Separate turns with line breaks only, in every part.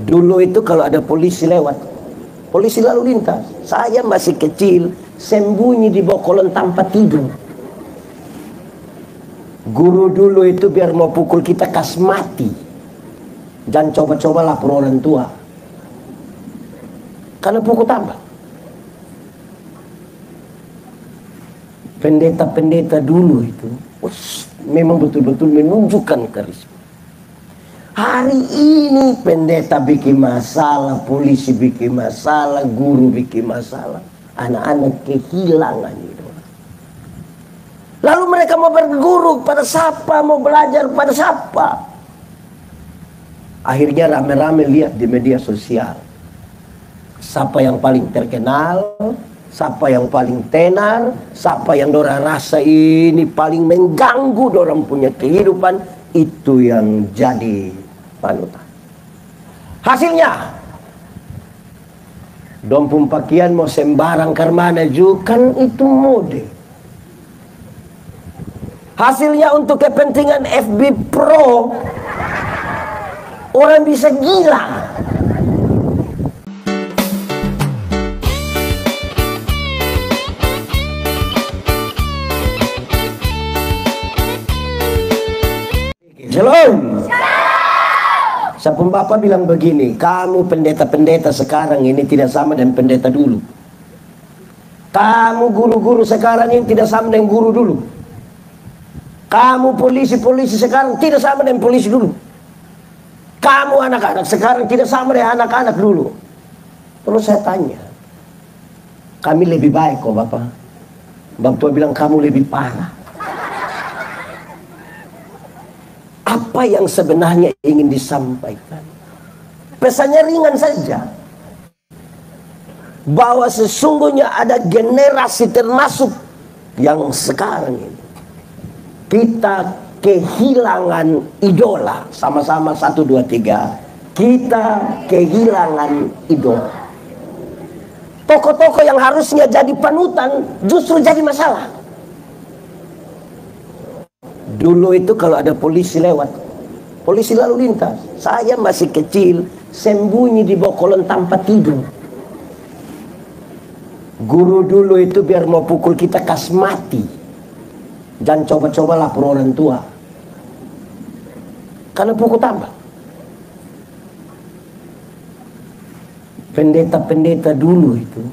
Dulu itu kalau ada polisi lewat, polisi lalu lintas, saya masih kecil, sembunyi di bawah kolong tanpa tidur. Guru dulu itu biar mau pukul kita kas mati. Jangan coba-coba lapor orang tua, karena pukul tambah. Pendeta-pendeta dulu itu memang betul-betul menunjukkan karisma. Hari ini pendeta bikin masalah, polisi bikin masalah, guru bikin masalah, anak-anak kehilangan itu. Lalu mereka mau berguru pada siapa, mau belajar pada siapa? Akhirnya rame-rame lihat di media sosial, siapa yang paling terkenal, siapa yang paling tenar, siapa yang dorang rasa ini paling mengganggu dorang punya kehidupan, itu yang jadi panutan. Hasilnya dompung pakaian mau sembarang karmana juga, kan itu mode. Hasilnya untuk kepentingan FB Pro, orang bisa gila. Shalom. Sapun Bapak bilang begini, kamu pendeta-pendeta sekarang ini tidak sama dengan pendeta dulu. Kamu guru-guru sekarang ini tidak sama dengan guru dulu. Kamu polisi-polisi sekarang tidak sama dengan polisi dulu. Kamu anak-anak sekarang tidak sama dengan anak-anak dulu. Terus saya tanya, kami lebih baik kok Bapak? Bapak tua bilang kamu lebih parah. Apa yang sebenarnya ingin disampaikan? Pesannya ringan saja, bahwa sesungguhnya ada generasi termasuk yang sekarang ini kita kehilangan idola. Sama-sama 1, 2, 3. Kita kehilangan idola. Tokoh-tokoh yang harusnya jadi panutan justru jadi masalah. Dulu itu kalau ada polisi lewat, polisi lalu lintas, saya masih kecil, sembunyi di bawah kolong tanpa tidur. Guru dulu itu biar mau pukul kita kas mati. Jangan coba-coba lapor orang tua, karena pukul tambah. Pendeta-pendeta dulu itu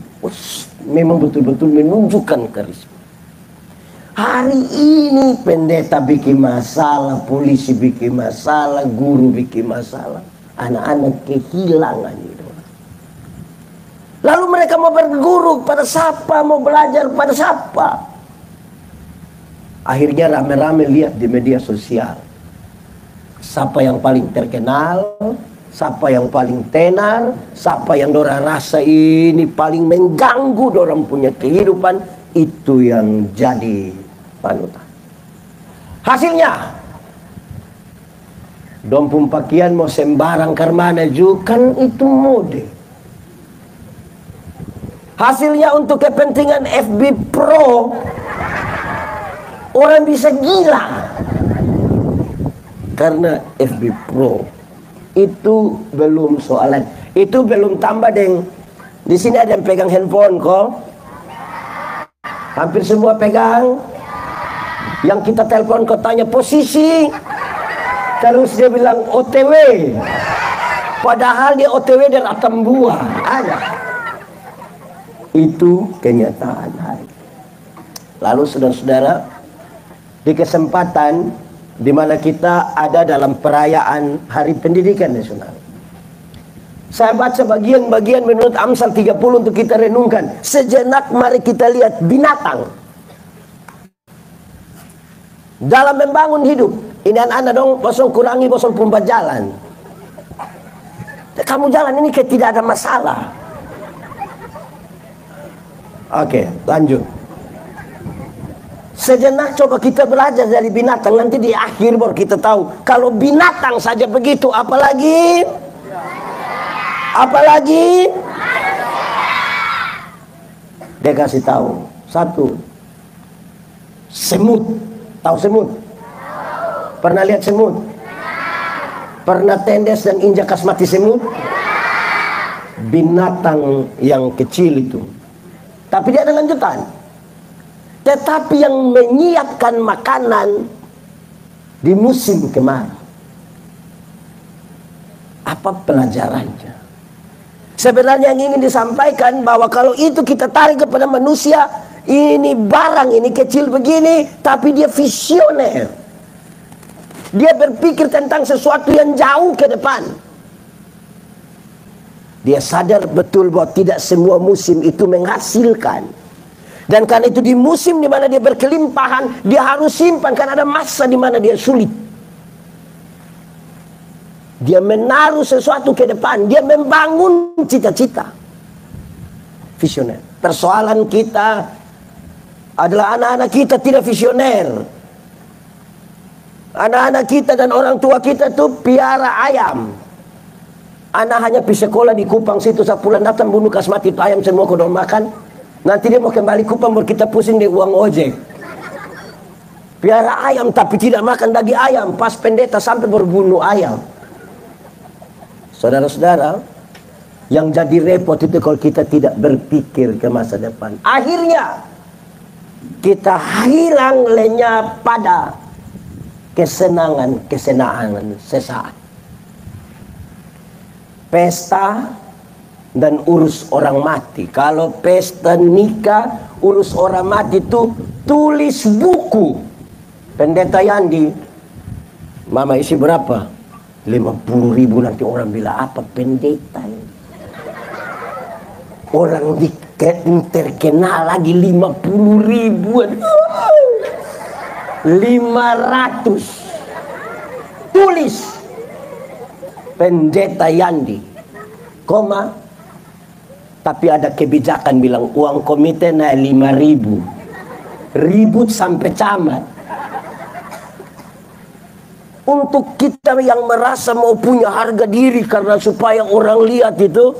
memang betul-betul menunjukkan karisma. Hari ini pendeta bikin masalah, polisi bikin masalah, guru bikin masalah, anak-anak kehilangan itu. Lalu mereka mau berguru pada siapa, mau belajar pada siapa? Akhirnya rame-rame lihat di media sosial, siapa yang paling terkenal, siapa yang paling tenar, siapa yang dorang rasa ini paling mengganggu dorang punya kehidupan, itu yang jadi panutan. Hasilnya dompung pakaian mau sembarang karmana juga, kan itu mode. Hasilnya untuk kepentingan FB Pro, orang bisa gila. Karena FB Pro itu belum soalan, itu belum tambah deng. Di sini ada yang pegang handphone kok. Hampir semua pegang. Yang kita telepon kau tanya posisi, terus dia bilang OTW, padahal dia OTW dari Atambua. Ada. Itu kenyataan hari. Lalu saudara-saudara, di kesempatan di mana kita ada dalam perayaan Hari Pendidikan Nasional, saya baca bagian-bagian menurut Amsal 30 untuk kita renungkan. Sejenak mari kita lihat binatang dalam membangun hidup. Ini anak-anak dong, bosong kurangi, bosong pumpat jalan. Kamu jalan ini kayak tidak ada masalah. Oke, lanjut. Sejenak coba kita belajar dari binatang. Nanti di akhir baru kita tahu, kalau binatang saja begitu, apalagi dia kasih tahu. Satu, semut. Tahu semut? Pernah lihat semut? Pernah tendes dan injak kas mati semut? binatang yang kecil itu. Tapi dia ada lanjutan. Tetapi yang menyiapkan makanan di musim kemarau. Apa pelajarannya? Sebenarnya yang ingin disampaikan bahwa kalau itu kita tarik kepada manusia, ini barang ini kecil begini, tapi dia visioner. Dia berpikir tentang sesuatu yang jauh ke depan. Dia sadar betul bahwa tidak semua musim itu menghasilkan. Dan karena itu di musim di mana dia berkelimpahan, dia harus simpan karena ada masa di mana dia sulit. Dia menaruh sesuatu ke depan, dia membangun cita-cita. Visioner. Persoalan kita adalah anak-anak kita tidak visioner. Anak-anak kita dan orang tua kita tuh piara ayam. Anak hanya pergi sekolah di Kupang situ, sepulang datang bunuh kasmati itu ayam semua kau makan. Nanti dia mau kembali Kupang baru kita pusing di uang ojek. Piara ayam tapi tidak makan daging ayam. Pas pendeta sampai berbunuh ayam. Saudara-saudara, yang jadi repot itu kalau kita tidak berpikir ke masa depan. Akhirnya kita hilang lenyap pada kesenangan sesaat. Pesta dan urus orang mati. Kalau pesta nikah, urus orang mati itu tulis buku. Pendeta Yandi, mama isi berapa? 50.000. Nanti orang bilang apa pendeta ini? Orang terkenal lagi 50.000. 500. Tulis pendeta Yandi, koma, tapi ada kebijakan bilang uang komite naik 5.000. Ribut sampai camat. Untuk kita yang merasa mau punya harga diri karena supaya orang lihat itu,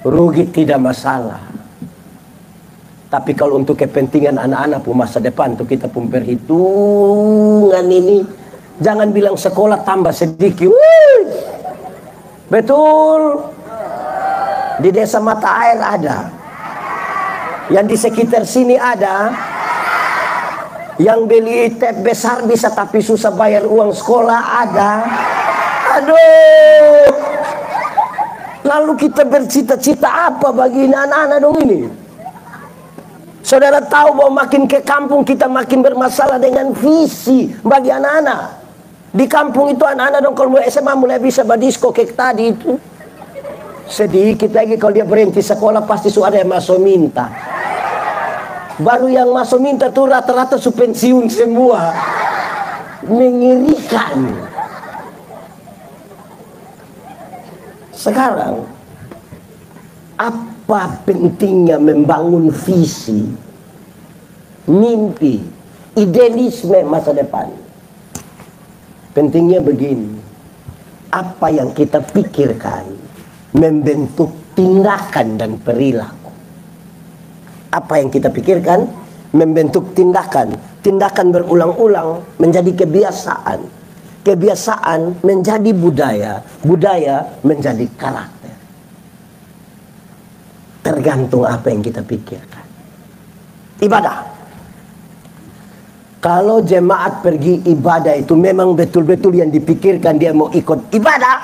rugi tidak masalah. Tapi kalau untuk kepentingan anak-anak pun masa depan, untuk kita pun perhitungan ini, jangan bilang sekolah tambah sedikit. Betul. Di desa Mata Air ada. Yang di sekitar sini ada. Yang beli tab besar bisa tapi susah bayar uang sekolah ada. Aduh. Lalu kita bercita-cita apa bagi anak-anak dong ini? Saudara tahu bahwa makin ke kampung kita makin bermasalah dengan visi bagi anak-anak. Di kampung itu anak-anak dong kalau mulai SMA mulai bisa badisko kayak tadi itu. Sedikit lagi kalau dia berhenti sekolah pasti sudah ada yang masuk minta. Baru yang masuk minta tuh rata-rata su pensiun semua. Mengerikan. Sekarang apa pentingnya membangun visi, mimpi, idealisme masa depan? Pentingnya begini, apa yang kita pikirkan membentuk tindakan dan perilaku. Apa yang kita pikirkan membentuk tindakan. Tindakan berulang-ulang menjadi kebiasaan. Kebiasaan menjadi budaya. Budaya menjadi karakter. Tergantung apa yang kita pikirkan. Ibadah. Kalau jemaat pergi ibadah itu memang betul-betul yang dipikirkan dia mau ikut ibadah.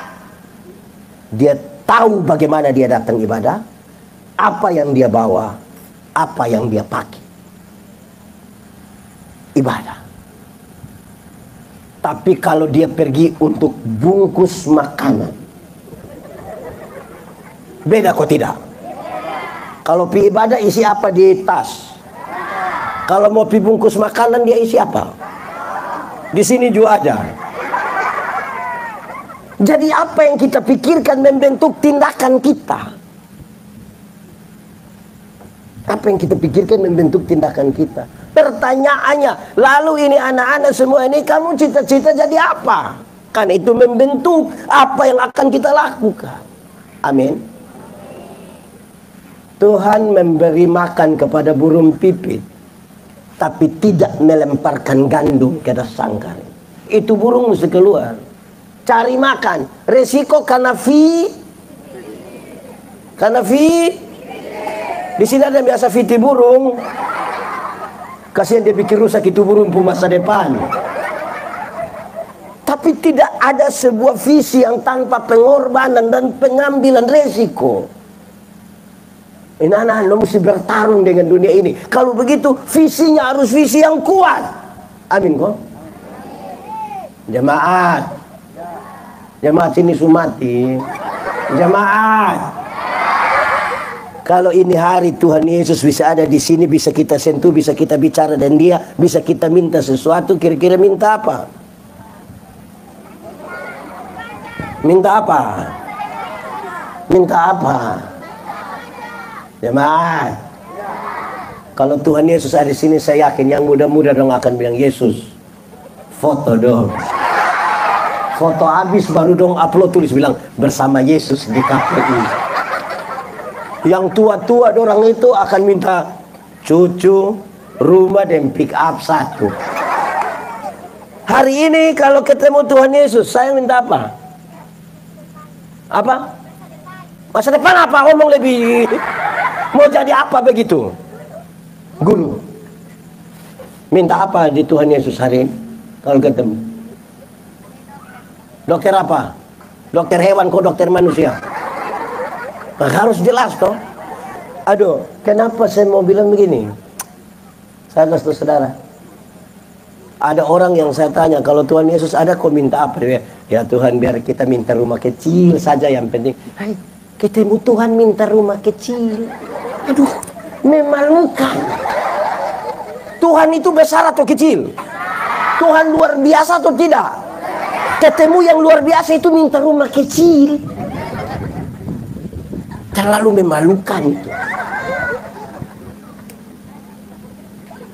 Dia tahu bagaimana dia datang ibadah. Apa yang dia bawa. Apa yang dia pakai. Ibadah. Tapi kalau dia pergi untuk bungkus makanan. Beda kok tidak? Kalau pergi ibadah isi apa di tas? Kalau mau pergi bungkus makanan dia isi apa? Di sini juga ada. Jadi apa yang kita pikirkan membentuk tindakan kita. Apa yang kita pikirkan membentuk tindakan kita. Pertanyaannya, lalu ini anak-anak semua ini kamu cita-cita jadi apa? Karena itu membentuk apa yang akan kita lakukan. Amin. Tuhan memberi makan kepada burung pipit, tapi tidak melemparkan gandum ke atas sangkar. Itu burung mesti keluar, cari makan. Resiko karena Karena di sini ada yang biasa fiti burung. Kasihan dia pikir rusak itu burung pun masa depan. Tapi tidak ada sebuah visi yang tanpa pengorbanan dan pengambilan resiko. Ini anak-anak lo mesti bertarung dengan dunia ini. Kalau begitu visinya harus visi yang kuat. Amin kok. Jemaat. Jemaat sini Sumati. Jemaat. Kalau ini hari Tuhan Yesus bisa ada di sini, bisa kita sentuh, bisa kita bicara dan Dia, bisa kita minta sesuatu, kira-kira minta apa? Minta apa? Minta apa? Jemaat. Kalau Tuhan Yesus ada di sini, saya yakin yang muda-muda dong akan bilang, Yesus, foto dong. Foto habis baru dong upload, tulis bilang bersama Yesus di KPI. Yang tua-tua orang itu akan minta cucu, rumah, dan pick up 1. Hari ini kalau ketemu Tuhan Yesus, saya minta apa? Apa? Masa depan apa? Ngomong lebih. Mau jadi apa begitu? Guru. Minta apa di Tuhan Yesus hari ini kalau ketemu? Dokter apa? Dokter hewan kok dokter manusia? Nah, harus jelas toh. Aduh, kenapa saya mau bilang begini? Saudara, ada orang yang saya tanya, kalau Tuhan Yesus ada, kau minta apa? Ya Tuhan, biar kita minta rumah kecil saja yang penting. Hai, ketemu Tuhan minta rumah kecil. Aduh, memalukan. Tuhan itu besar atau kecil? Tuhan luar biasa atau tidak? Ketemu yang luar biasa itu minta rumah kecil. Terlalu memalukan itu.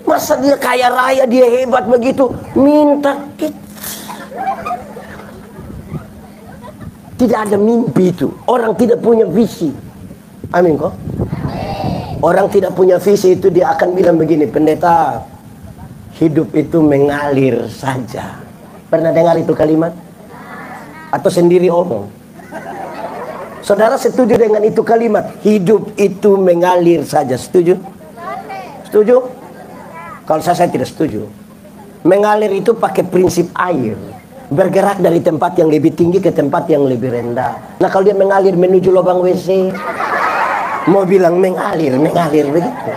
Masa dia kaya raya, dia hebat begitu, minta kecil. Tidak ada mimpi itu. Orang tidak punya visi. Amin kok. Orang tidak punya visi itu dia akan bilang begini, pendeta, hidup itu mengalir saja. Pernah dengar itu kalimat? Atau sendiri omong? Saudara setuju dengan itu kalimat? Hidup itu mengalir saja. Setuju? Setuju? Kalau saya tidak setuju. Mengalir itu pakai prinsip air. Bergerak dari tempat yang lebih tinggi ke tempat yang lebih rendah. Nah kalau dia mengalir menuju lubang WC, mau bilang mengalir begitu.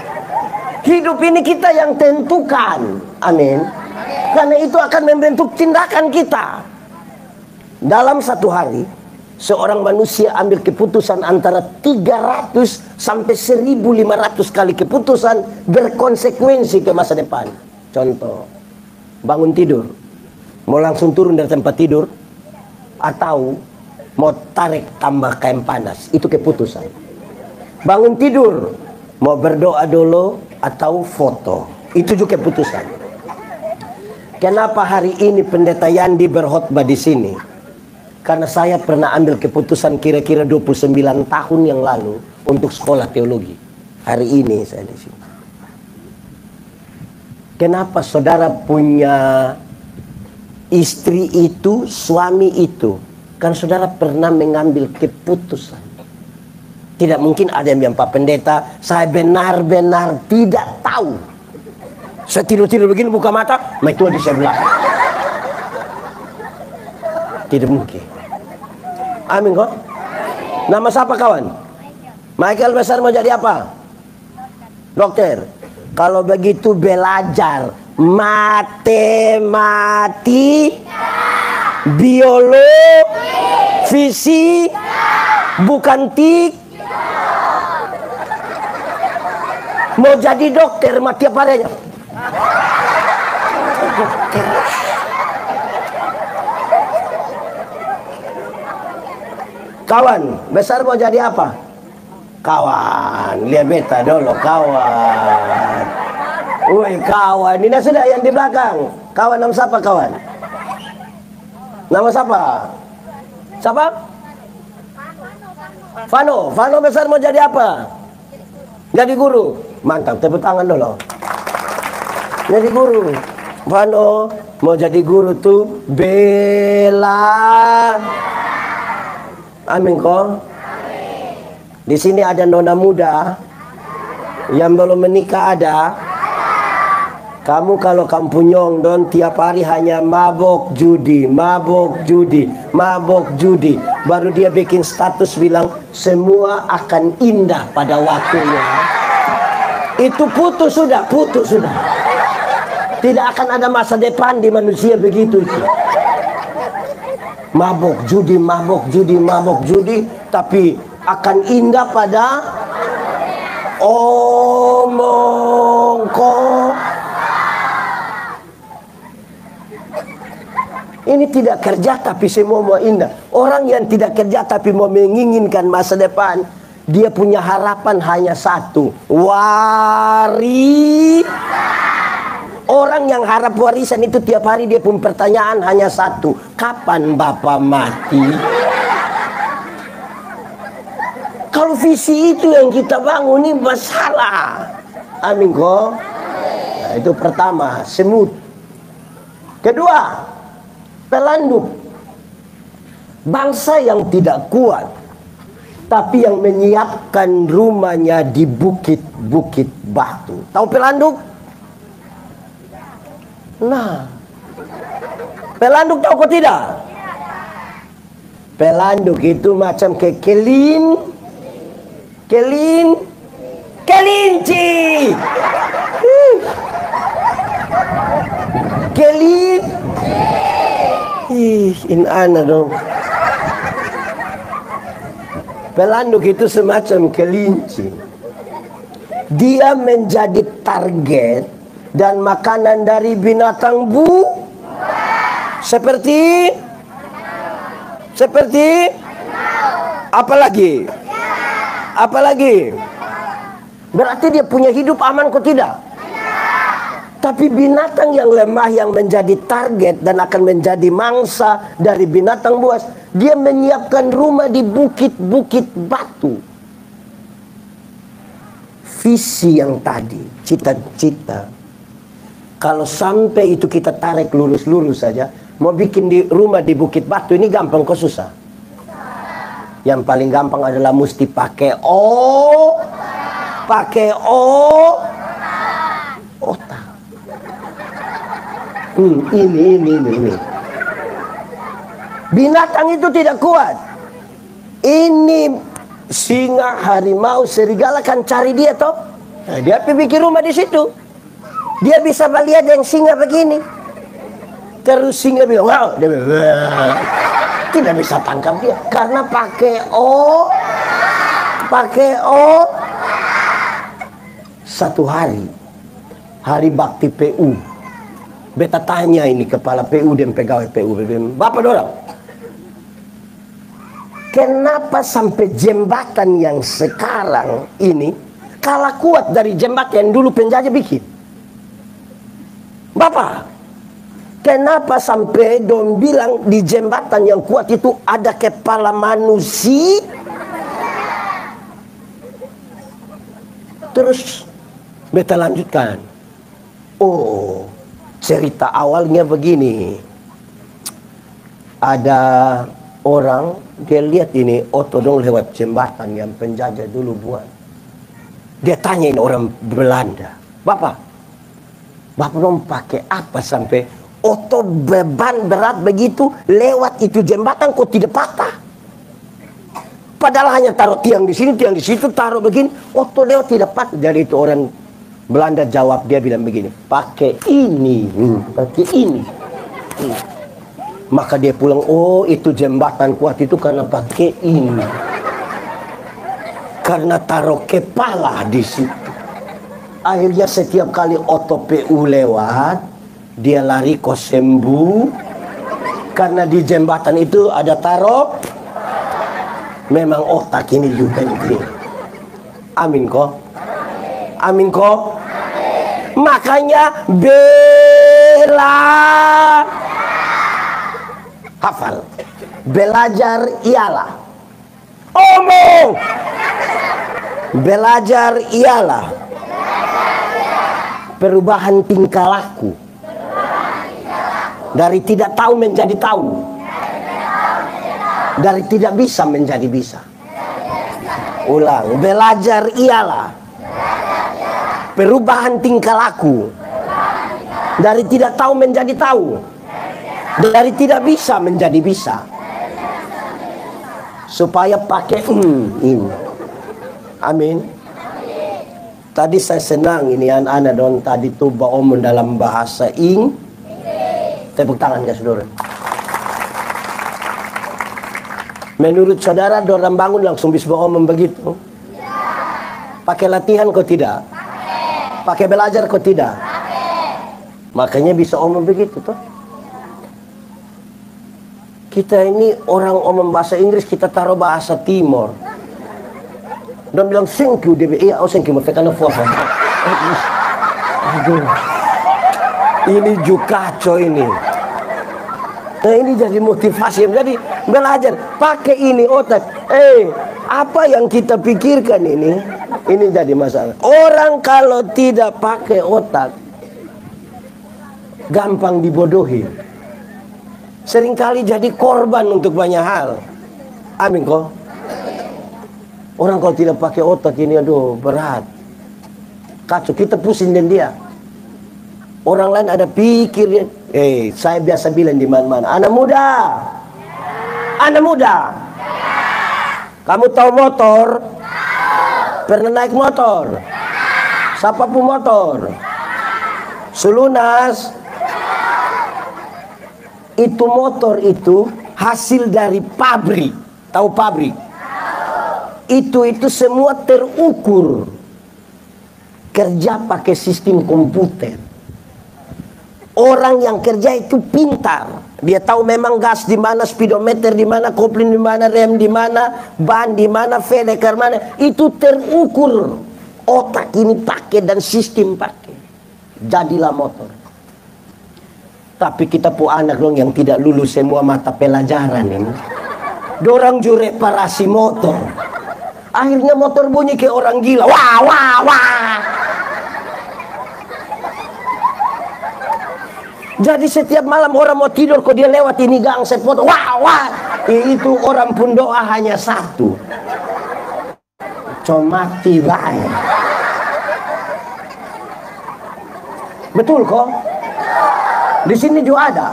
Hidup ini kita yang tentukan. Amin. Karena itu akan membentuk tindakan kita. Dalam satu hari, seorang manusia ambil keputusan antara 300 sampai 1.500 kali keputusan berkonsekuensi ke masa depan. Contoh, bangun tidur, mau langsung turun dari tempat tidur, atau mau tarik tambah kain panas, itu keputusan. Bangun tidur, mau berdoa dulu atau foto, itu juga keputusan. Kenapa hari ini Pendeta Yandi berkhotbah di sini? Karena saya pernah ambil keputusan kira-kira 29 tahun yang lalu untuk sekolah teologi. Hari ini saya di sini. Kenapa saudara punya istri itu, suami itu? Kan saudara pernah mengambil keputusan. Tidak mungkin ada yang bilang, Pak Pendeta, saya benar-benar tidak tahu. Saya tidur-tidur begini buka mata, itu di sebelah. Tidak mungkin. Amin kok. Nama siapa kawan? Michael besar mau jadi apa? Dokter. Kalau begitu belajar matematika, biologi, fisik, bukan tik. Mau jadi dokter mati apa adanya. Dokter. Kawan, besar mau jadi apa? Kawan, lihat beta dulu, kawan. Woi kawan, ini sudah yang di belakang. Kawan nama siapa kawan? Nama siapa? Siapa? Vano. Vano besar mau jadi apa? Jadi guru. Mantap, tepuk tangan dulu. Jadi guru. Vano mau jadi guru tuh bela. Amin kok. Di sini ada nona muda yang belum menikah ada. Kamu kalau kampunyong don tiap hari hanya mabok judi, mabok judi, mabok judi. Baru dia bikin status bilang semua akan indah pada waktunya. Itu putus sudah, putus sudah. Tidak akan ada masa depan di manusia begitu itu. Mabok judi, mabok judi, mabok judi, tapi akan indah pada omong kok. Ini tidak kerja tapi semua mau indah. Orang yang tidak kerja tapi mau menginginkan masa depan, dia punya harapan hanya satu, Orang yang harap warisan itu tiap hari dia pun pertanyaan hanya satu, kapan bapak mati? Kalau visi itu yang kita bangun ini masalah. Amin kok. Nah, itu pertama, semut. Kedua, pelanduk. Bangsa yang tidak kuat, tapi yang menyiapkan rumahnya di bukit-bukit batu. Tahu pelanduk? Nah, pelanduk tahu kok tidak? Pelanduk itu macam kelinci. In ana dong. Pelanduk itu semacam kelinci. Dia menjadi target dan makanan dari binatang seperti apalagi berarti dia punya hidup aman kok tidak? Tapi binatang yang lemah yang menjadi target dan akan menjadi mangsa dari binatang buas, dia menyiapkan rumah di bukit-bukit batu. Visi yang tadi, cita-cita, kalau sampai itu kita tarik lurus-lurus saja, mau bikin rumah di bukit batu ini gampang kok susah? Yang paling gampang adalah mesti pakai otak. Ini. Binatang itu tidak kuat. Ini singa, harimau, serigala kan cari dia toh. Nah, dia bikin rumah di situ. Dia bisa melihat yang singa begini. Terus singa bilang, wow, dia bilang, tidak bisa tangkap dia karena pakai Satu hari bakti PU, beta tanya ini kepala PU dan pegawai PU, Bapak dorang, kenapa sampai jembatan yang sekarang ini kalah kuat dari jembatan yang dulu penjajah bikin? Bapak, kenapa sampai dong bilang di jembatan yang kuat itu ada kepala manusia? Terus beta lanjutkan. Oh, cerita awalnya begini. Ada orang, dia lihat ini otodong lewat jembatan yang penjajah dulu buat. Dia tanyain orang Belanda, Bapak dong pakai apa sampai oto beban berat begitu lewat itu jembatan kok tidak patah? Padahal hanya taruh tiang di sini, tiang di situ, taruh begini, oto lewat tidak patah. Jadi itu orang Belanda jawab, dia bilang begini, pakai ini. Maka dia pulang, oh itu jembatan kuat itu karena pakai ini. Karena taruh kepala di situ. Akhirnya setiap kali oto PU lewat, dia lari kok sembuh. Karena di jembatan itu ada taruh, memang otak ini juga ini. Amin kok. Amin kok. Makanya hafal. Belajar ialah omong. Belajar ialah perubahan tingkah laku. Dari tidak tahu menjadi tahu. Dari tidak bisa menjadi bisa. Ulang. Belajar ialah perubahan tingkah laku. Dari tidak tahu menjadi tahu. Dari tidak bisa menjadi bisa. Supaya pakai ini. Amin. Tadi saya senang ini anak-anak don tadi tuh omong dalam bahasa Tepuk tangan ya saudara. Menurut saudara, dorang bangun langsung bisa ngomong begitu? Pakai latihan kok tidak? Pakai belajar kok tidak? Makanya bisa ngomong begitu tuh. Kita ini orang ngomong bahasa Inggris, kita taruh bahasa Timur. Dan bilang thank you, dia bilang iya, thank you, mereka nelfon. Aduh, ini juga kacau ini. Nah ini jadi motivasi, jadi belajar pakai ini otak. Apa yang kita pikirkan ini jadi masalah. Orang kalau tidak pakai otak gampang dibodohi. Seringkali jadi korban untuk banyak hal. Amin kok. Orang kalau tidak pakai otak ini aduh berat. Kacau, kita pusing dan dia. Orang lain ada pikir, saya biasa bilang di mana-mana, anak muda, kamu tahu motor? Pernah naik motor? Siapa pun motor? Sulunas? Itu motor itu hasil dari pabrik, tahu pabrik? Itu semua terukur, kerja pakai sistem komputer. Orang yang kerja itu pintar. Dia tahu memang gas di mana, speedometer di mana, kopling di mana, rem di mana, ban di mana, fedeker mana. Itu terukur. Otak ini pakai dan sistem pakai. Jadilah motor. Tapi kita pu anak dong yang tidak lulus semua mata pelajaran ini. Dorang ju reparasi motor. Akhirnya motor bunyi kayak orang gila. Wah, wah, wah. Jadi setiap malam orang mau tidur kok dia lewat ini gang set foto. Wah, wah. Itu orang pun doa hanya satu. Comati baik. Betul kok? Di sini juga ada.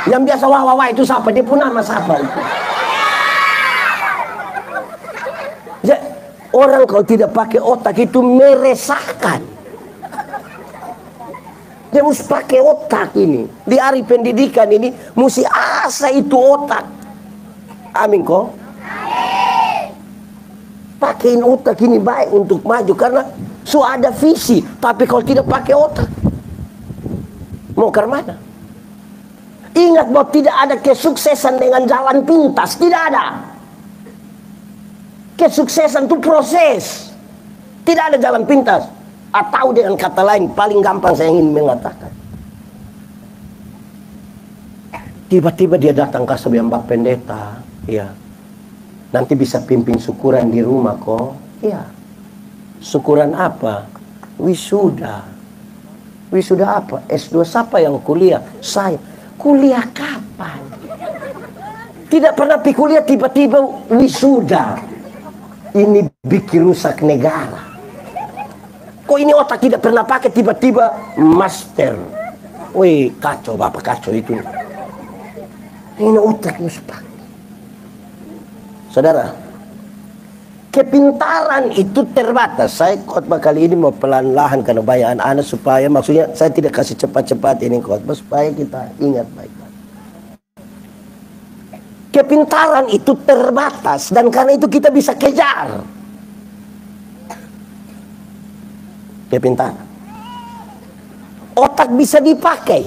Yang biasa wah, wah, wah itu siapa? Dia pun nama siapa itu. Jadi, orang kalau tidak pakai otak itu meresahkan. Dia mesti pakai otak ini. Di hari pendidikan ini mesti asah itu otak. Amin kok. Pakein otak ini baik untuk maju karena ada visi. Tapi kalau tidak pakai otak, mau ke mana? Ingat bahwa tidak ada kesuksesan dengan jalan pintas. Tidak ada. Kesuksesan itu proses. Tidak ada jalan pintas. Atau dengan kata lain, paling gampang saya ingin mengatakan, tiba-tiba dia datang ke sebuah mbak pendeta, ya, nanti bisa pimpin syukuran di rumah kok, ya, syukuran apa? Wisuda. Wisuda apa? S2 siapa yang kuliah? Saya. Kuliah kapan? Tidak pernah pergi kuliah tiba-tiba wisuda. Ini bikin rusak negara. Kok ini otak tidak pernah pakai tiba-tiba master. Wih, kacau bapak, kacau itu. Ini otak mesti pakai. Saudara, kepintaran itu terbatas. Saya khotbah kali ini mau pelan-lahan karena banyak anak-anak supaya maksudnya saya tidak kasih cepat-cepat ini khotbah supaya kita ingat baik-baik. Kepintaran itu terbatas dan karena itu kita bisa kejar. Kepintaran. Otak bisa dipakai.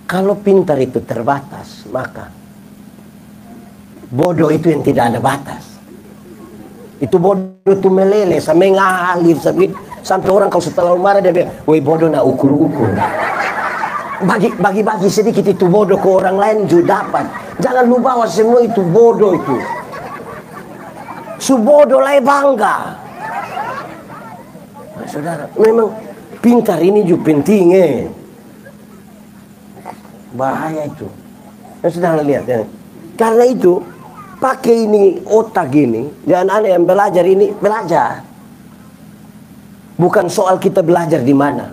Kalau pintar itu terbatas, maka bodoh itu yang tidak ada batas. Itu bodoh itu meleleh, sampai ngalir, sampai orang kalau setelah marah dia bilang, woi bodoh nak ukur-ukur. Bagi-bagi sedikit itu bodoh ke orang lain juga dapat. Jangan lu bawa semua itu bodoh itu. Subodo lai bangga. Nah, saudara, memang pintar ini juga penting bahaya itu. Nah, saudara lihat ya. Karena itu pakai ini otak ini, dan anak yang belajar ini belajar. Bukan soal kita belajar di mana.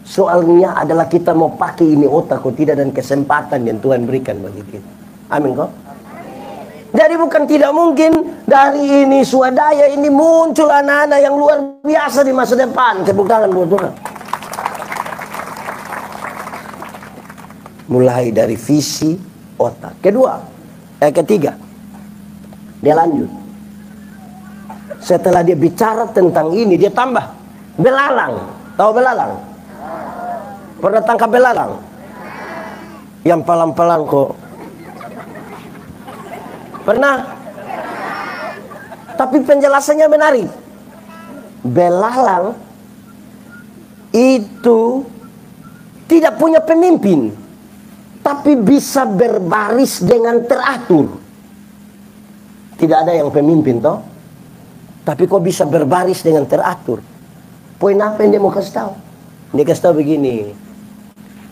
Soalnya adalah kita mau pakai ini otak atau tidak, dan kesempatan yang Tuhan berikan bagi kita. Amin kok. Jadi bukan tidak mungkin dari ini swadaya ini muncul anak-anak yang luar biasa di masa depan. Tepuk tangan buat Tuhan. Mulai dari visi otak. Ketiga, dia lanjut. Setelah dia bicara tentang ini, dia tambah belalang. Tahu belalang? Pernah tangkap belalang? Yang pelan-pelan kok. Pernah? Tapi penjelasannya menarik. Belalang itu tidak punya pemimpin, tapi bisa berbaris dengan teratur. Tidak ada yang pemimpin toh, tapi kok bisa berbaris dengan teratur. Poin apa yang dia mau kasih tahu? Dia kasih tahu begini: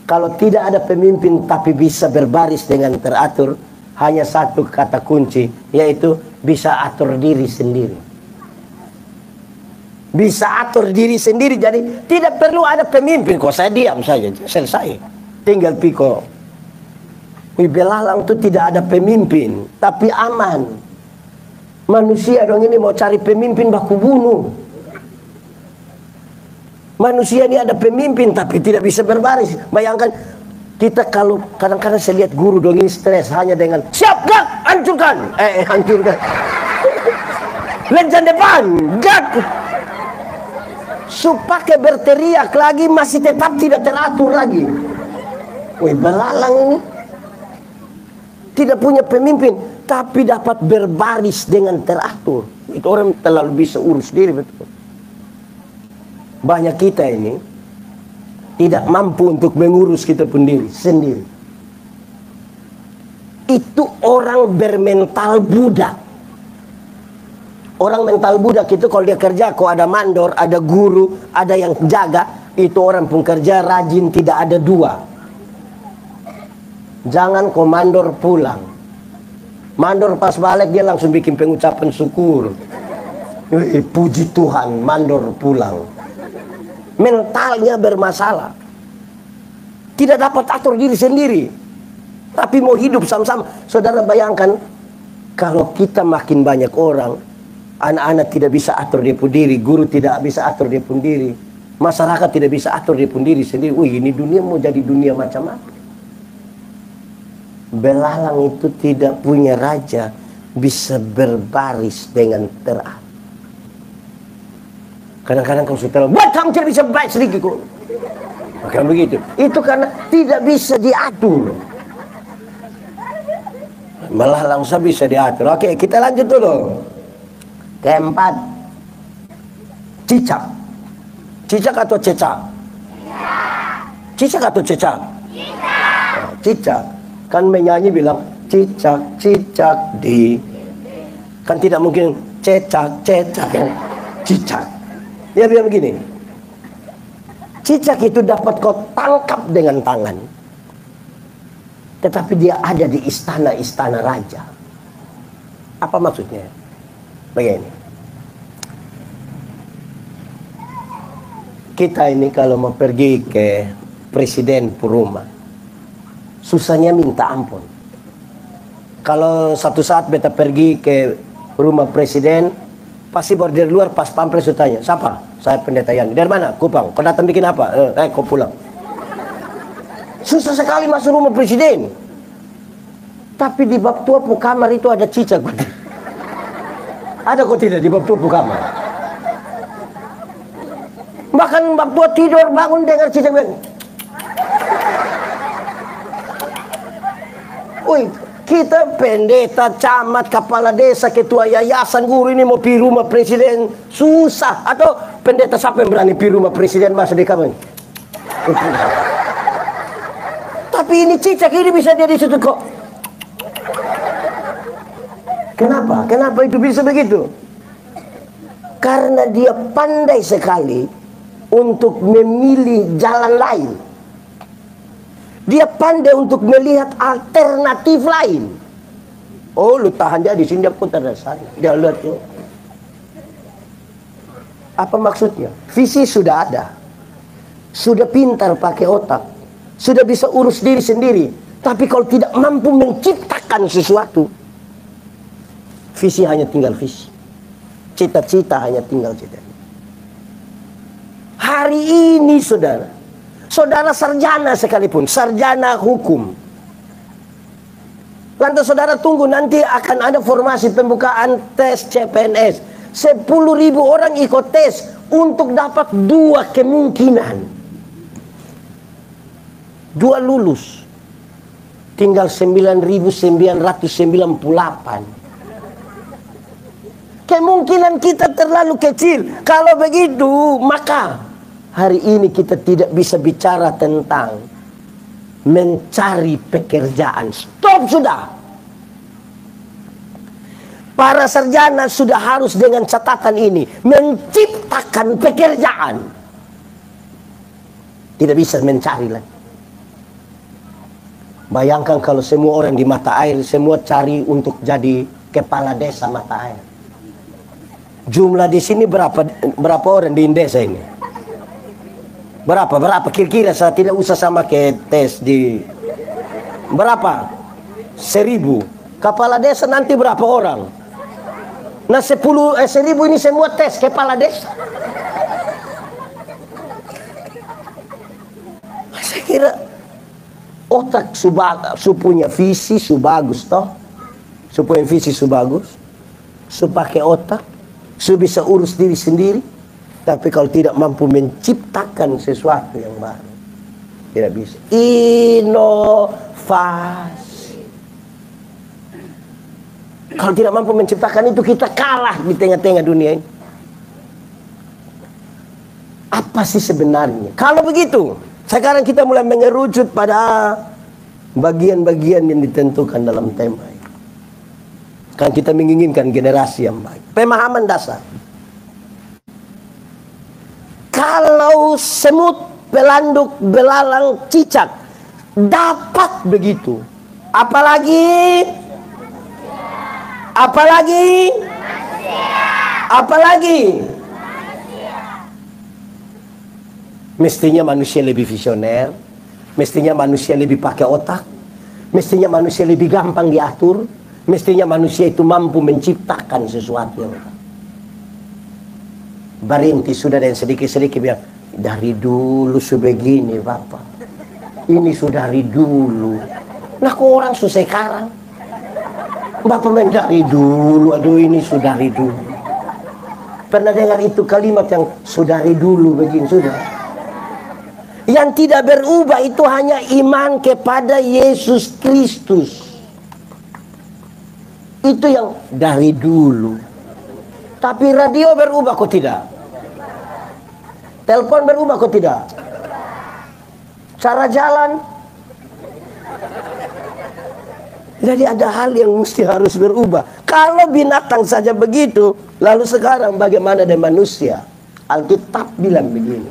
kalau tidak ada pemimpin tapi bisa berbaris dengan teratur, hanya satu kata kunci, yaitu bisa atur diri sendiri. Bisa atur diri sendiri, jadi tidak perlu ada pemimpin. Kok saya diam saja, selesai. Tinggal piko. Belalang itu tidak ada pemimpin, tapi aman. Manusia dong ini mau cari pemimpin baku bunuh. Manusia ini ada pemimpin tapi tidak bisa berbaris. Bayangkan kita kalau kadang-kadang saya lihat guru dong ini stres hanya dengan siap gak, hancurkan. Hancurkan. Lencang depan, gak. Supaya berteriak lagi masih tetap tidak teratur lagi. Belalang ini tidak punya pemimpin, tapi dapat berbaris dengan teratur. Itu orang terlalu bisa urus diri, betul. Banyak kita ini tidak mampu untuk mengurus kita sendiri. Itu orang bermental budak. Orang mental budak itu kalau dia kerja, kalau ada mandor, ada guru, ada yang jaga, itu orang pun kerja rajin, tidak ada dua. Jangan komandor pulang. Mandor pas balik dia langsung bikin pengucapan syukur. Puji Tuhan, mandor pulang. Mentalnya bermasalah. Tidak dapat atur diri sendiri. Tapi mau hidup sama-sama. Saudara bayangkan, kalau kita makin banyak orang, anak-anak tidak bisa atur dia pun diri, guru tidak bisa atur dia pun diri, masyarakat tidak bisa atur dia pun diri sendiri. Ini dunia mau jadi dunia macam apa? Belalang itu tidak punya raja, bisa berbaris dengan teratur. Kadang-kadang kalau saudara, buat kamu tidak bisa baik sedikit kok. Bukan begitu. Itu karena tidak bisa diatur. Belalang bisa diatur. Oke, kita lanjut dulu. Keempat, cicak. Cicak atau cecak? Cicak atau cecak? Cicak. Kan menyanyi bilang cicak cicak di, kan tidak mungkin cecak cecak, cicak. Dia bilang begini, cicak itu dapat kau tangkap dengan tangan, tetapi dia ada di istana-istana raja. Apa maksudnya? Begini, kita ini kalau mau pergi ke presiden rumah, susahnya minta ampun. Kalau satu saat beta pergi ke rumah presiden, pasti baru dari luar pas pampres tanya, siapa? Saya pendeta Yani. Dari mana? Kupang. Kau datang bikin apa? Kau pulang. Susah sekali masuk rumah presiden. Tapi di bab tuapu kamar itu ada cicak. Ada kok tidak di bab tuapu kamar? Bahkan bab tua tidur bangun dengar cicak. Kita pendeta, camat, kepala desa, ketua yayasan, guru ini mau pergi rumah presiden susah. Atau pendeta siapa yang berani pergi rumah presiden masa di kamar? Tapi ini cicak ini bisa dia di situ kok. Kenapa? Kenapa itu bisa begitu? Karena dia pandai sekali untuk memilih jalan lain. Dia pandai untuk melihat alternatif lain. Oh, lu tahan dia di sini, dia putar dari sana. Dia lihat tuh. Apa maksudnya? Visi sudah ada. Sudah pintar pakai otak. Sudah bisa urus diri sendiri. Tapi kalau tidak mampu menciptakan sesuatu, visi hanya tinggal visi. Cita-cita hanya tinggal cita. Hari ini saudara, saudara sarjana sekalipun, sarjana hukum. Lantas saudara tunggu nanti akan ada formasi pembukaan tes CPNS. 10.000 orang ikut tes untuk dapat 2 kemungkinan. 2 lulus. Tinggal 9.998. Kemungkinan kita terlalu kecil. Kalau begitu, maka hari ini kita tidak bisa bicara tentang mencari pekerjaan. Stop sudah. Para sarjana sudah harus dengan catatan ini menciptakan pekerjaan. Tidak bisa mencari lagi. Bayangkan kalau semua orang di mata air semua cari untuk jadi kepala desa mata air. Jumlah di sini berapa orang di desa ini? Berapa? Kira-kira saya tidak usah sama ke tes di berapa? 1.000. Kepala desa nanti berapa orang? Nah 1.000 ini semua tes kepala desa. Saya kira otak punya visi bagus toh. Supaya visi bagus. Pakai otak. Bisa urus diri sendiri. Tapi kalau tidak mampu menciptakan sesuatu yang baru, tidak bisa. Inovasi. Kalau tidak mampu menciptakan itu, kita kalah di tengah-tengah dunia ini. Apa sih sebenarnya? Kalau begitu, sekarang kita mulai mengerucut pada bagian-bagian yang ditentukan dalam tema ini. Kan kita menginginkan generasi yang baik. Pemahaman dasar. Kalau semut, pelanduk, belalang, cicak dapat begitu, apalagi mestinya manusia lebih visioner, mestinya manusia lebih pakai otak, mestinya manusia lebih gampang diatur, mestinya manusia itu mampu menciptakan sesuatu yang Barinti sudah dan sedikit-sedikit bilang, dari dulu sebegini Bapak. Ini sudah dari dulu. Nah kok orang susah sekarang? Bapak main dari dulu, aduh ini sudah dari dulu. Pernah dengar itu kalimat yang sudah dari dulu begini sudah? Yang tidak berubah itu hanya iman kepada Yesus Kristus. Itu yang dari dulu. Tapi radio berubah kok tidak? Telepon berubah kok tidak? Cara jalan. Jadi ada hal yang mesti harus berubah. Kalau binatang saja begitu, lalu sekarang bagaimana dengan manusia? Alkitab bilang begini.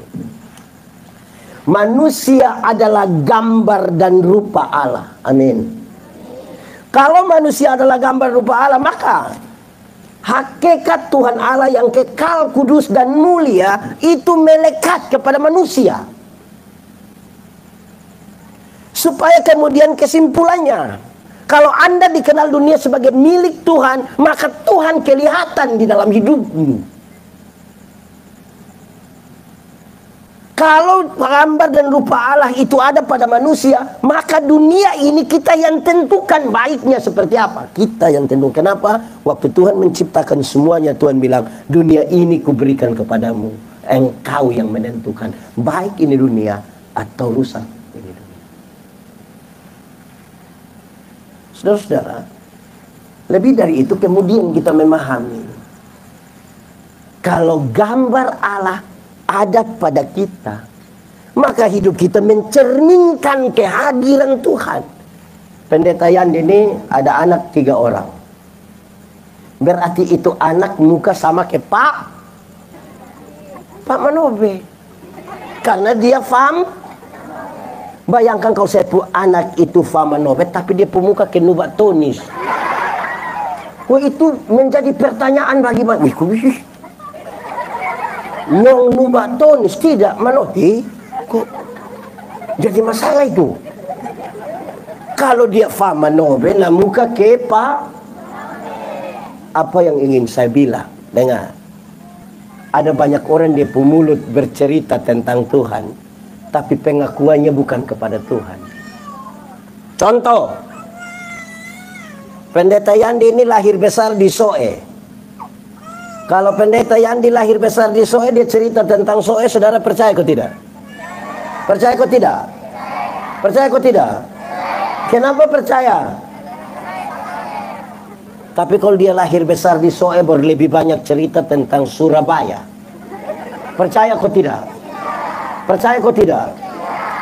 Manusia adalah gambar dan rupa Allah. Amin. Kalau manusia adalah gambar rupa Allah, maka hakikat Tuhan Allah yang kekal, kudus dan mulia itu melekat kepada manusia. Supaya kemudian kesimpulannya, kalau Anda dikenal dunia sebagai milik Tuhan, maka Tuhan kelihatan di dalam hidupmu. Kalau gambar dan rupa Allah itu ada pada manusia, maka dunia ini kita yang tentukan baiknya seperti apa. Kita yang tentukan. Kenapa? Waktu Tuhan menciptakan semuanya, Tuhan bilang, dunia ini kuberikan kepadamu. Engkau yang menentukan baik ini dunia atau rusak ini dunia. Saudara-saudara, lebih dari itu kemudian kita memahami, kalau gambar Allah ada pada kita, maka hidup kita mencerminkan kehadiran Tuhan. Pendeta Yan ini ada anak 3 orang. Berarti itu anak muka sama ke Pak Manobe. Karena dia bayangkan kalau saya anak itu Manobe, tapi dia pemuka ke Nubat Tonis. Wah, itu menjadi pertanyaan bagi manusia. Nyong nubatonis tidak manoti. Kok jadi masalah itu? Kalau dia fama nobe, na muka kepa. Apa yang ingin saya bilang? Dengar. Ada banyak orang dia pemulut bercerita tentang Tuhan, tapi pengakuannya bukan kepada Tuhan. Contoh, Pendeta Yandi ini lahir besar di Soe. Kalau Pendeta Yandi lahir besar di Soe, dia cerita tentang Soe, saudara percaya atau tidak? Percaya atau tidak? Percaya atau tidak? Kenapa percaya? Tapi kalau dia lahir besar di Soe, lebih banyak cerita tentang Surabaya. Percaya atau tidak? Percaya atau tidak?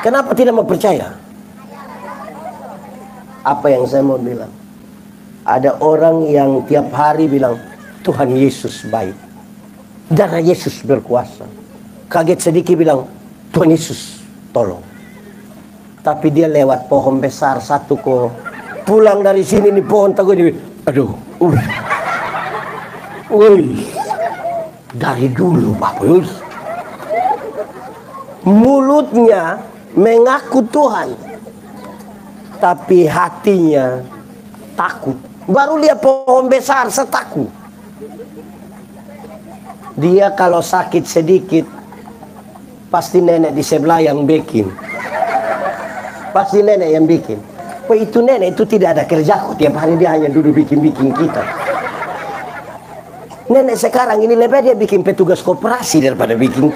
Kenapa tidak mau percaya? Apa yang saya mau bilang? Ada orang yang tiap hari bilang, Tuhan Yesus baik, darah Yesus berkuasa. Kaget sedikit bilang, Tuhan Yesus tolong. Tapi dia lewat pohon besar satu kok, pulang dari sini nih pohon tahu dia, aduh, dari dulu Bapak, mulutnya mengaku Tuhan, tapi hatinya takut. Baru lihat pohon besar setakut. Dia kalau sakit sedikit, pasti nenek di sebelah yang bikin. Pasti nenek yang bikin. Wah, itu nenek itu tidak ada kerja kok. Tiap hari dia hanya duduk bikin-bikin kita. Nenek sekarang ini lebih dia bikin petugas koperasi daripada bikin.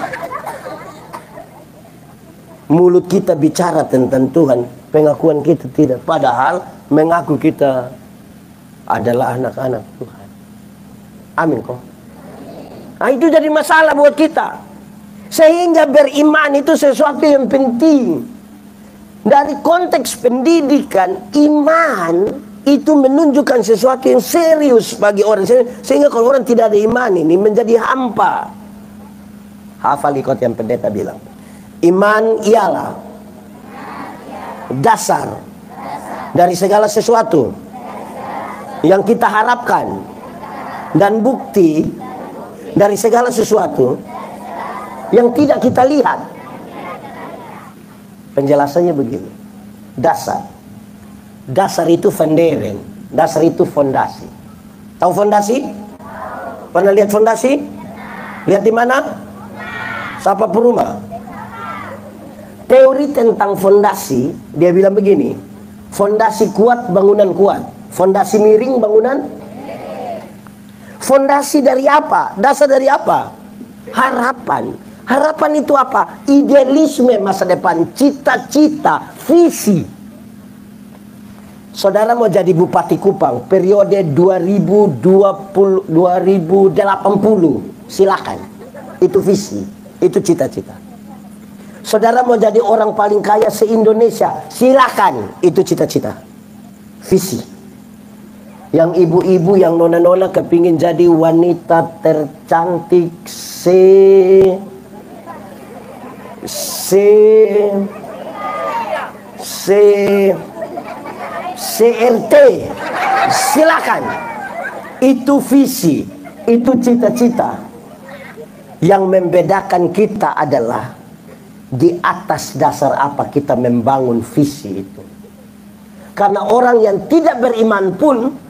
Mulut kita bicara tentang Tuhan, pengakuan kita tidak. Padahal mengaku kita adalah anak-anak Tuhan. Amin kok. Nah, itu jadi masalah buat kita. Sehingga beriman itu sesuatu yang penting. Dari konteks pendidikan, iman itu menunjukkan sesuatu yang serius bagi orang. Sehingga kalau orang tidak ada iman ini menjadi hampa. Hafal ikut yang pendeta bilang. Iman ialah dasar dari segala sesuatu yang kita harapkan dan bukti dari segala sesuatu yang tidak kita lihat. Penjelasannya begini. Dasar itu funderen. Dasar itu fondasi. Tahu fondasi? Pernah lihat fondasi? Lihat di mana? Siapa perumah? Teori tentang fondasi, dia bilang begini. Fondasi kuat, bangunan kuat. Fondasi miring, bangunan. Fondasi dari apa? Dasar dari apa? Harapan. Harapan itu apa? Idealisme masa depan, cita-cita, visi. Saudara mau jadi Bupati Kupang periode 2020 2080, silakan. Itu visi, itu cita-cita. Saudara mau jadi orang paling kaya se-Indonesia, silakan. Itu cita-cita, visi. Yang ibu-ibu, yang nona-nona kepingin jadi wanita tercantik CRT, silakan. Itu visi, itu cita-cita. Yang membedakan kita adalah di atas dasar apa kita membangun visi itu. Karena orang yang tidak beriman pun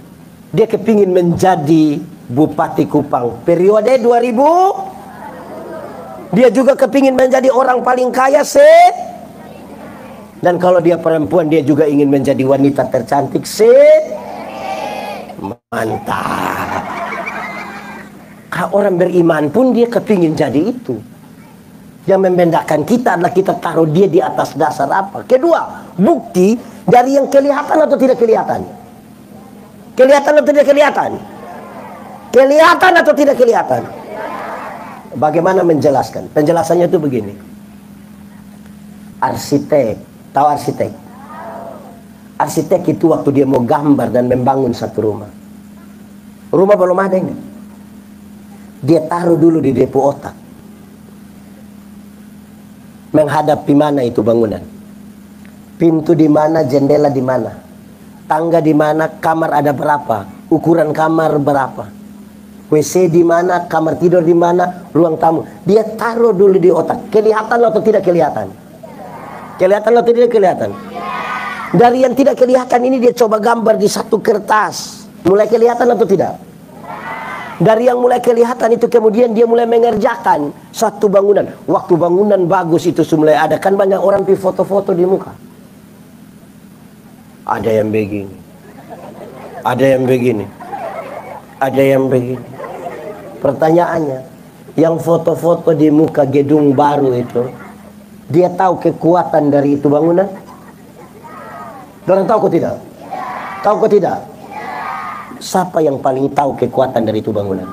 dia kepingin menjadi Bupati Kupang periode 2000. Dia juga kepingin menjadi orang paling kaya dan kalau dia perempuan dia juga ingin menjadi wanita tercantik mantap. Kalau orang beriman pun dia kepingin jadi itu. Yang membedakan kita adalah kita taruh dia di atas dasar apa. Kedua, bukti dari yang kelihatan atau tidak kelihatan. Kelihatan atau tidak kelihatan. Kelihatan atau tidak kelihatan. Bagaimana menjelaskan? Penjelasannya itu begini. Arsitek, tahu arsitek? Arsitek itu waktu dia mau gambar dan membangun satu rumah. Rumah belum ada ini. Dia taruh dulu di depo otak. Menghadap di mana itu bangunan? Pintu di mana, jendela di mana? Tangga di mana, kamar ada berapa? ukuran kamar berapa, WC di mana, kamar tidur di mana, ruang tamu. Dia taruh dulu di otak. Kelihatan atau tidak kelihatan? Kelihatan atau tidak kelihatan? Dari yang tidak kelihatan ini dia coba gambar di satu kertas. Mulai kelihatan atau tidak? Dari yang mulai kelihatan itu kemudian dia mulai mengerjakan satu bangunan. Waktu bangunan bagus itu mulai ada, kan banyak orang pi foto-foto di muka. Ada yang begini, ada yang begini, ada yang begini. Pertanyaannya, yang foto-foto di muka gedung baru itu, dia tahu kekuatan dari itu bangunan? Orang tahu kok tidak? Tahu kok tidak? Siapa yang paling tahu kekuatan dari itu bangunan?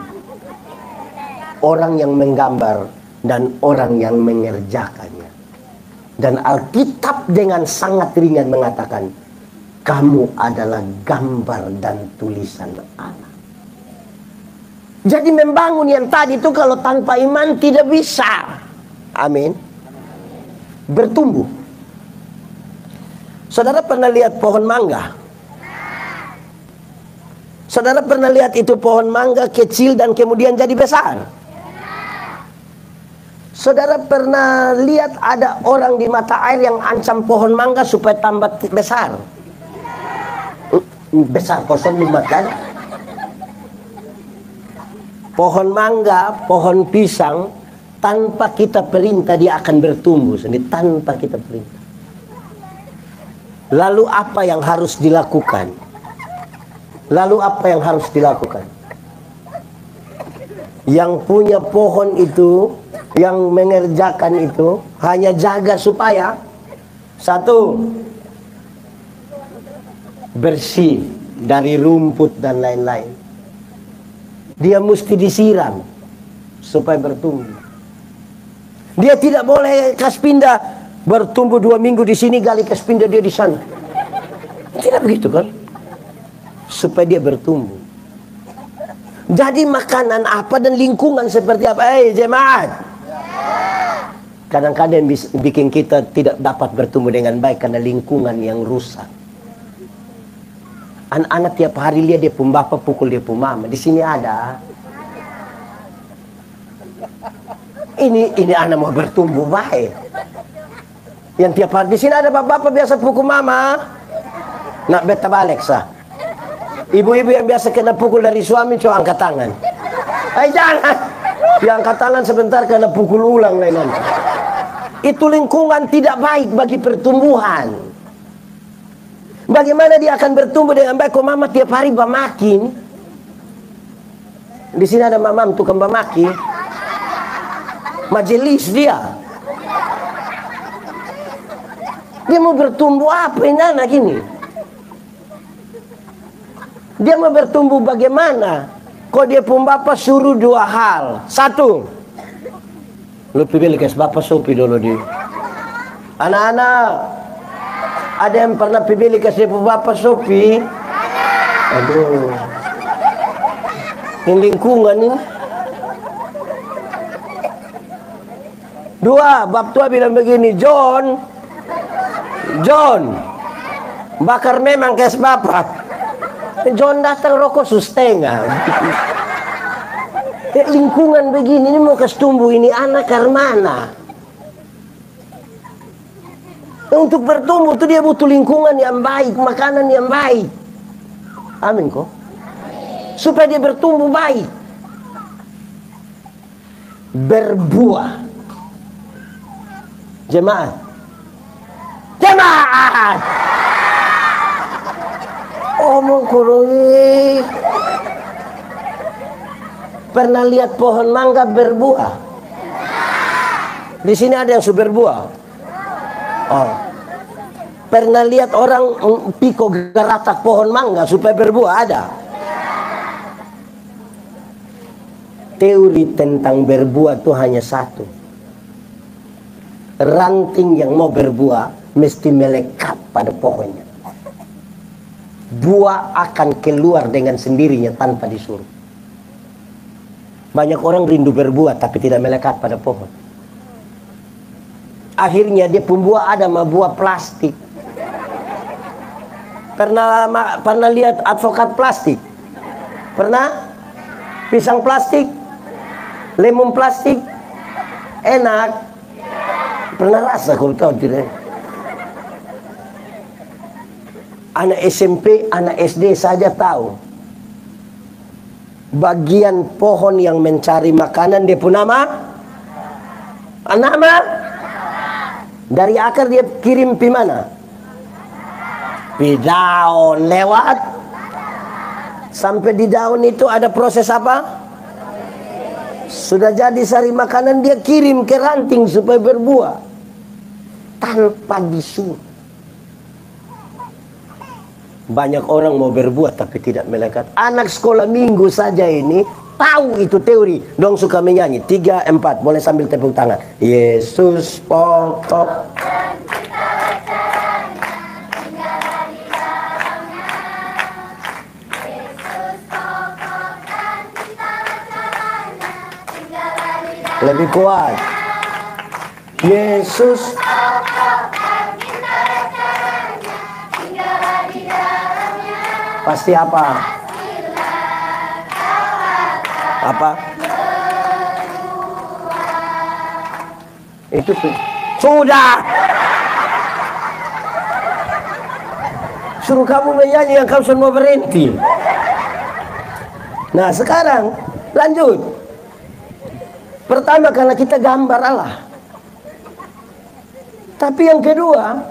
Orang yang menggambar dan orang yang mengerjakannya. Dan Alkitab dengan sangat ringan mengatakan, kamu adalah gambar dan tulisan Allah. Jadi membangun yang tadi itu kalau tanpa iman tidak bisa. Amin. Bertumbuh. Saudara pernah lihat pohon mangga? Saudara pernah lihat itu pohon mangga kecil dan kemudian jadi besar? Saudara pernah lihat ada orang di mata air yang ancam pohon mangga supaya tambah besar? Besar kosong dimakan. Pohon mangga, pohon pisang, tanpa kita perintah dia akan bertumbuh sendiri, tanpa kita perintah. Lalu apa yang harus dilakukan? Lalu apa yang harus dilakukan? Yang punya pohon itu, yang mengerjakan itu, hanya jaga supaya satu, bersih dari rumput dan lain-lain. Dia mesti disiram supaya bertumbuh. Dia tidak boleh kas pindah, bertumbuh 2 minggu di sini, gali kas pindah dia di sana. Tidak begitu kan? Supaya dia bertumbuh. Jadi makanan apa dan lingkungan seperti apa? Jemaat. Kadang-kadang bikin kita tidak dapat bertumbuh dengan baik karena lingkungan yang rusak. Anak-anak tiap hari lihat dia pun bapak pukul dia pun mama. Di sini ada. Ini anak mau bertumbuh baik. Yang tiap hari di sini ada bapak-bapak biasa pukul mama. Nak beta balik sah. Ibu-ibu yang biasa kena pukul dari suami coba angkat tangan. Jangan. Dia angkat tangan sebentar kena pukul ulang lain nanti. Itu lingkungan tidak baik bagi pertumbuhan. Bagaimana dia akan bertumbuh dengan baik kalau mama tiap hari bamakin? Di sini ada mamam tukang bamaki. Majelis dia. Dia mau bertumbuh apa ini anak ini? Dia mau bertumbuh bagaimana? Kok dia pun bapak suruh 2 hal. 1, lu pilih kes bapak sopi dulu di. Anak-anak, ada yang pernah pilih kes bapak sopi? Aduh, ini lingkungan ini. 2, bab tua bilang begini, John, bakar memang kes bapak. John datang rokok setengah. Lingkungan begini ini mau kas tumbuh ini anak karmana. Untuk bertumbuh itu dia butuh lingkungan yang baik, makanan yang baik. Amin kok. Supaya dia bertumbuh baik. Berbuah. Jemaat. Omong kurungi. Pernah lihat pohon mangga berbuah? Di sini ada yang sudah berbuah. Oh. Pernah lihat orang piko geratak pohon mangga supaya berbuah? Ada. Teori tentang berbuah itu hanya satu. Ranting yang mau berbuah mesti melekat pada pohonnya. Buah akan keluar dengan sendirinya tanpa disuruh. Banyak orang rindu berbuah tapi tidak melekat pada pohon. Akhirnya dia pembuah ada mah buah plastik. Pernah lihat advokat plastik? Pernah? Pisang plastik? Lemon plastik? Enak? Pernah rasa kalau kau tidak? Anak SMP, anak SD saja tahu. Bagian pohon yang mencari makanan dia pun nama? Nama? Dari akar dia kirim pi mana? Pi daun, lewat. Sampai di daun itu ada proses apa? Sudah jadi sari makanan dia kirim ke ranting supaya berbuah. Tanpa disuruh. Banyak orang mau berbuat tapi tidak melekat. Anak sekolah minggu saja ini tahu itu teori. Dong suka menyanyi 3, 4. Boleh sambil tepuk tangan. Yesus pokok. Lebih kuat. Yesus pasti apa? Apa? Itu sudah. Suruh kamu menyanyi yang kamu semua berhenti. Nah sekarang lanjut. Pertama karena kita gambar Allah. Tapi yang kedua,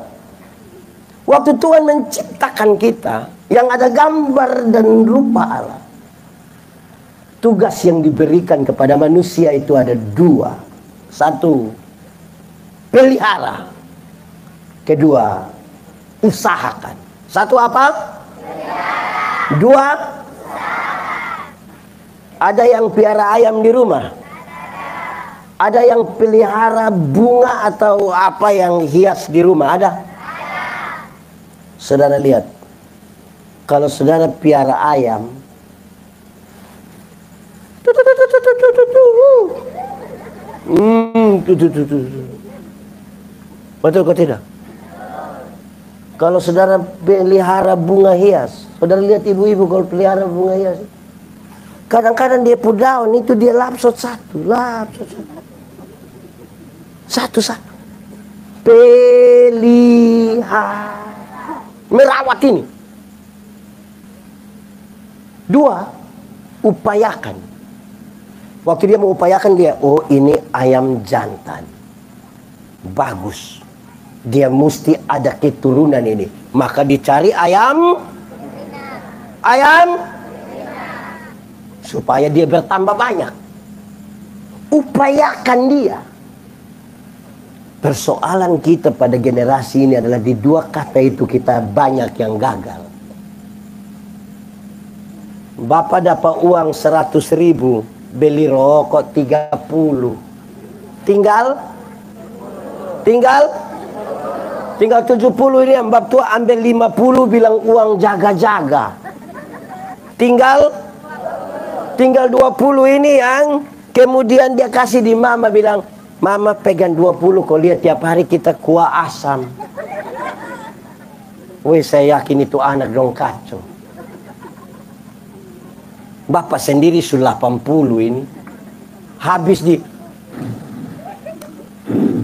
waktu Tuhan menciptakan kita, yang ada gambar dan rupa Allah. Tugas yang diberikan kepada manusia itu ada 2. 1, pelihara. Kedua, usahakan. 1 apa? Pelihara. 2, ada yang piara ayam di rumah. Ada yang pelihara bunga atau apa yang hias di rumah. Ada? Saudara lihat. Kalau saudara piara ayam, betul kok tidak? Kalau saudara pelihara bunga hias, saudara lihat ibu-ibu kalau pelihara bunga hias, kadang-kadang dia put daun itu dia lapsot satu. Pelihara, merawat ini. 2, upayakan. Waktu dia mengupayakan dia, oh ini ayam jantan, bagus, dia mesti ada keturunan ini, maka dicari ayam supaya dia bertambah banyak. Upayakan dia. Persoalan kita pada generasi ini adalah di 2 kata itu kita banyak yang gagal. Bapak dapat uang 100.000, beli rokok 30. Tinggal 70 ini yang bab tua ambil 50 bilang uang jaga-jaga. Tinggal 20 ini yang kemudian dia kasih di mama bilang, mama pegang 20 kau lihat tiap hari kita kuah asam. Weh saya yakin itu anak dong kacau. Bapak sendiri sudah 80 ini. Habis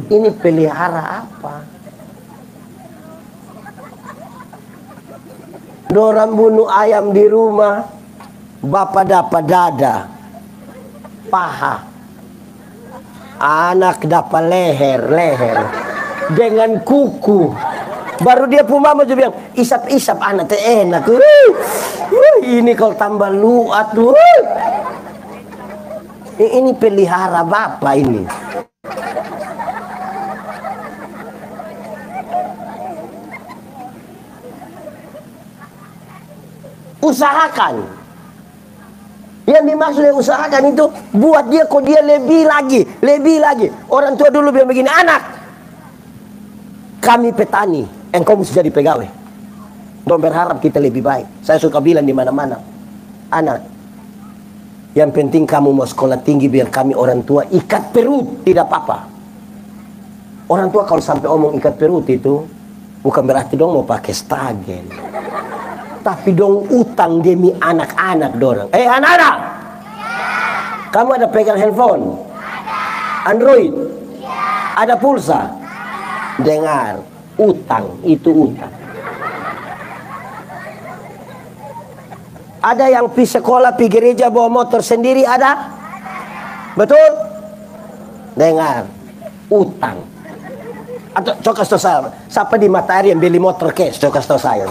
ini pelihara apa? Dorang bunuh ayam di rumah. Bapak dapat dada, paha. Anak dapat leher dengan kuku. Baru dia pun mama juga bilang, isap-isap anak teh enak. Ini kalau tambah luat. Ini pelihara bapak ini. Usahakan. Yang dimaksud yang usahakan itu buat dia kok dia lebih lagi. Orang tua dulu bilang begini, anak, kami petani, engkau mesti jadi pegawai. Don't berharap kita lebih baik. Saya suka bilang di mana-mana, anak, yang penting kamu mau sekolah tinggi biar kami orang tua ikat perut, tidak apa-apa. Orang tua kalau sampai omong ikat perut itu bukan berarti dong mau pakai stagen. tapi dong utang demi anak-anak dorang. Anak-anak, kamu ada pegang handphone? Android? Ada pulsa? Dengar, utang itu utang. Ada yang pergi sekolah, pergi gereja bawa motor sendiri, ada? Betul? Dengar, utang. Atau coba kasih saya, siapa di Matahari yang beli motor cash? Coba kasih saya.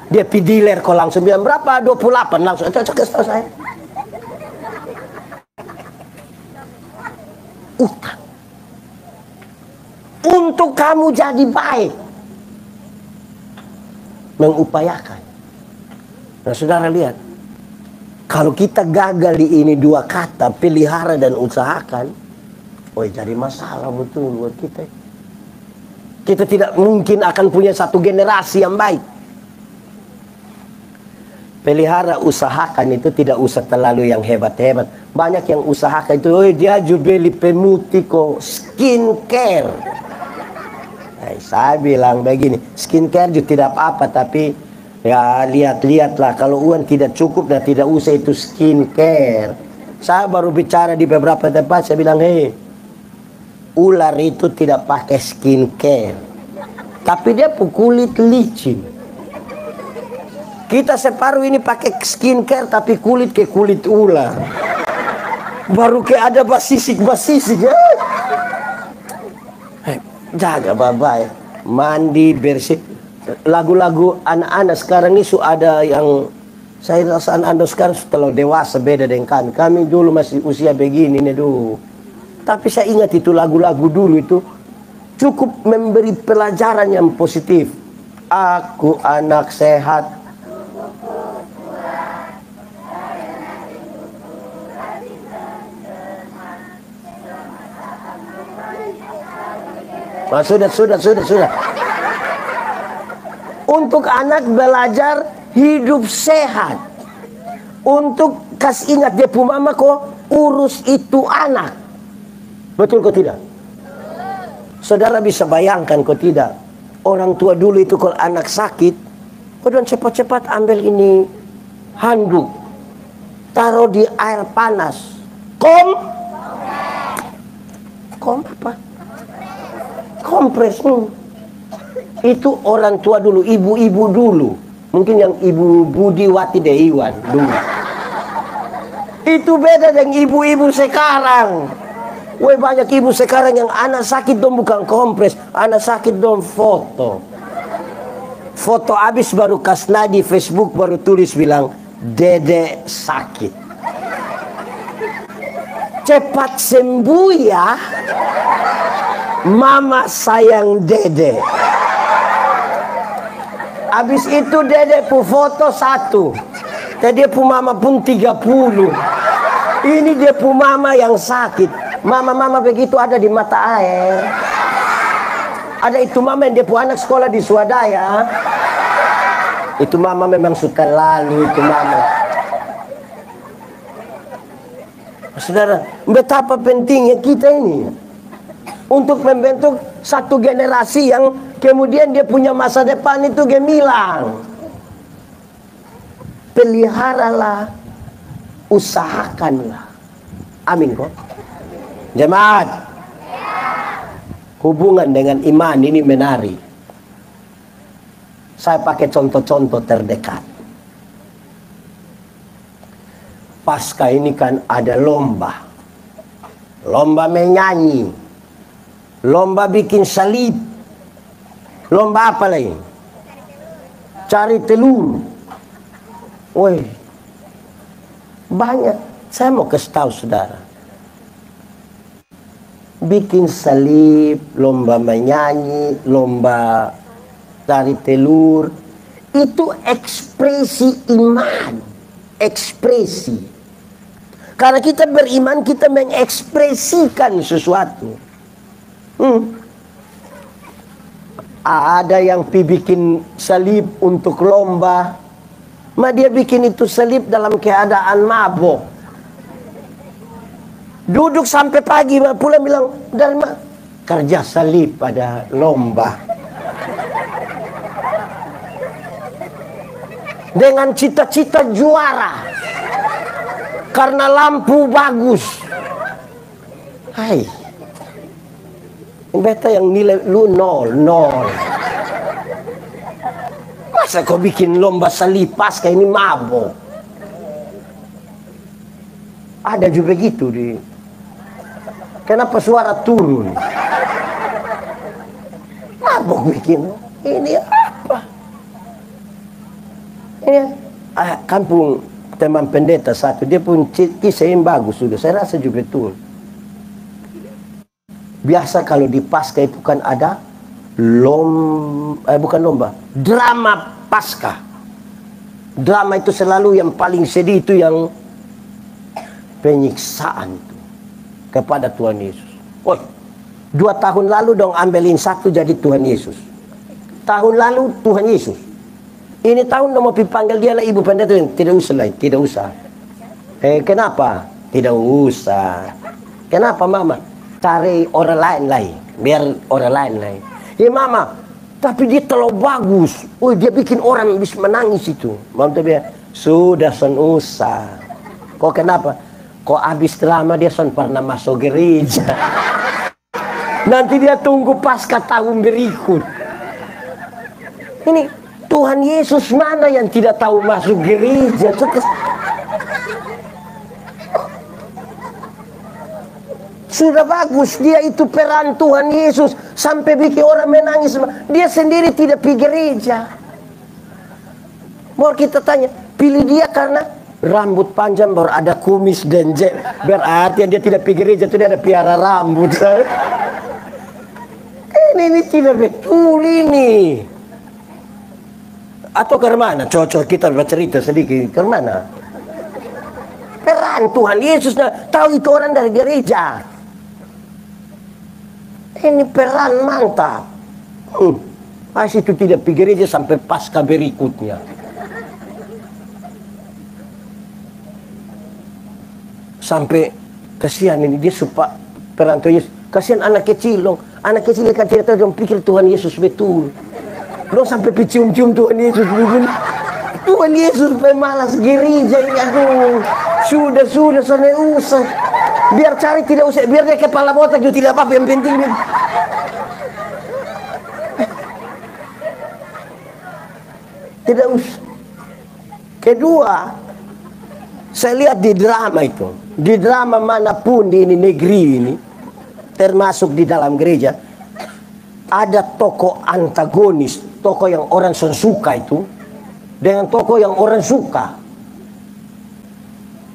Dia pergi dealer kok langsung bilang berapa? 28 langsung. Coba kasih saya. Utang. Untuk kamu jadi baik, mengupayakan. Nah, saudara lihat, kalau kita gagal di ini dua kata, pelihara dan usahakan, jadi masalah betul buat kita. Kita tidak mungkin akan punya satu generasi yang baik. Pelihara, usahakan itu tidak usah terlalu yang hebat-hebat. Banyak yang usahakan itu, dia beli pemutih kok, skincare. Saya bilang begini, skincare juga tidak apa-apa, tapi ya lihat-lihatlah, kalau uang tidak cukup dan tidak usah itu skincare. Saya baru bicara di beberapa tempat, saya bilang, ular itu tidak pakai skincare, tapi dia kulit licin. Kita separuh ini pakai skincare, tapi kulit ke kulit ular. Baru kayak ada basisik-basisik. Jaga babai, mandi bersih. Lagu-lagu anak-anak sekarang ini ada yang saya rasa anak-anak sekarang setelah dewasa beda dengan kami dulu masih usia begini nih dulu. Tapi saya ingat itu lagu-lagu dulu itu cukup memberi pelajaran yang positif. Aku anak sehat. Nah, sudah. Untuk anak belajar hidup sehat. Untuk kasih ingat dia punya mama kok urus itu anak. Betul kok tidak? Saudara bisa bayangkan kok tidak? Orang tua dulu itu kalau anak sakit, dan cepat-cepat ambil ini handuk, taruh di air panas. Kom apa? Kompres. Itu orang tua dulu, ibu-ibu dulu. Mungkin yang Ibu Budiwati Dewan dulu. Itu beda dengan ibu-ibu sekarang. Banyak ibu sekarang yang anak sakit dong bukan kompres, anak sakit dong foto. Foto habis baru kasih di Facebook, baru tulis bilang Dede sakit. Cepat sembuh ya. Mama sayang Dede. Habis itu Dede pu foto 1. Jadi pu mama pun 30. Ini dia pu mama yang sakit. Mama-mama begitu ada di mata air. Ada itu mama yang dia pu anak sekolah di swadaya. Itu mama memang suka lalu itu mama. Saudara, betapa pentingnya kita ini untuk membentuk satu generasi yang kemudian dia punya masa depan itu gemilang. Peliharalah, usahakanlah. Amin kok. Jemaat, hubungan dengan iman ini menarik. Saya pakai contoh-contoh terdekat. Pasca ini kan ada lomba. Lomba menyanyi. Lomba bikin salib. Lomba apa lagi? Cari telur. Banyak. Saya mau kasih tahu saudara. Bikin salib, lomba menyanyi, lomba cari telur. Itu ekspresi iman. Ekspresi. Karena kita beriman, kita mengekspresikan sesuatu. Ada yang bikin salib untuk lomba, dia bikin itu salib dalam keadaan mabok. Duduk sampai pagi, pulang bilang, dari mana? Kerja salib pada lomba. dengan cita-cita juara karena lampu bagus. Hai, beta yang nilai lu nol. Masa kau bikin lomba salib pasca ini mabok? Ada juga begitu di. Kenapa suara turun? Mabok bikin. Ini apa? Ini kampung teman pendeta satu, dia pun kisah yang bagus juga. Saya rasa juga betul. Biasa kalau di pasca itu kan ada bukan lomba, drama pasca. Drama itu selalu yang paling sedih itu yang penyiksaan itu kepada Tuhan Yesus. Oh, 2 tahun lalu dong ambilin satu jadi Tuhan Yesus. Tahun lalu Tuhan Yesus. Ini tahun mau dipanggil dia lah ibu pendeta. Tidak usah lah, tidak usah. Kenapa? Tidak usah. Kenapa mama? Cari orang lain, biar orang lain. Mama, tapi dia terlalu bagus. Dia bikin orang bisa menangis itu. Mama bilang, sudah son usah. Kok kenapa? Kok habis drama dia son pernah masuk gereja. Nanti dia tunggu pasca tahun berikut. Ini Tuhan Yesus mana yang tidak tahu masuk gereja? Sudah bagus, dia itu peran Tuhan Yesus sampai bikin orang menangis. Dia sendiri tidak pergi gereja. Mau kita tanya, pilih dia karena rambut panjang baru ada kumis dan jet. Berarti dia tidak pergi gereja itu dia ada piara rambut. Ini tidak betul ini. Atau ke mana? Cocok kita bercerita sedikit. Ke mana? Peran Tuhan Yesus tahu itu orang dari gereja. Ini peran mantap. Pas itu tidak pergi gereja sampai pasca berikutnya. Sampai kasihan ini dia suka peran Tuhan Yesus. Kasihan anak kecil dong. Anak kecil kan tidak tahu dong pikir Tuhan Yesus betul. Dong sampai cium-cium Tuhan Yesus. Tuhan Yesus pemalas gereja ini. Aduh, sudah sana usah. Biar cari tidak usah, biar dia kepala botak juga tidak apa-apa, yang penting dia. Tidak usah. Kedua, saya lihat di drama itu, di drama manapun di ini negeri ini, termasuk di dalam gereja, ada tokoh antagonis, tokoh yang orang suka itu, dengan tokoh yang orang suka.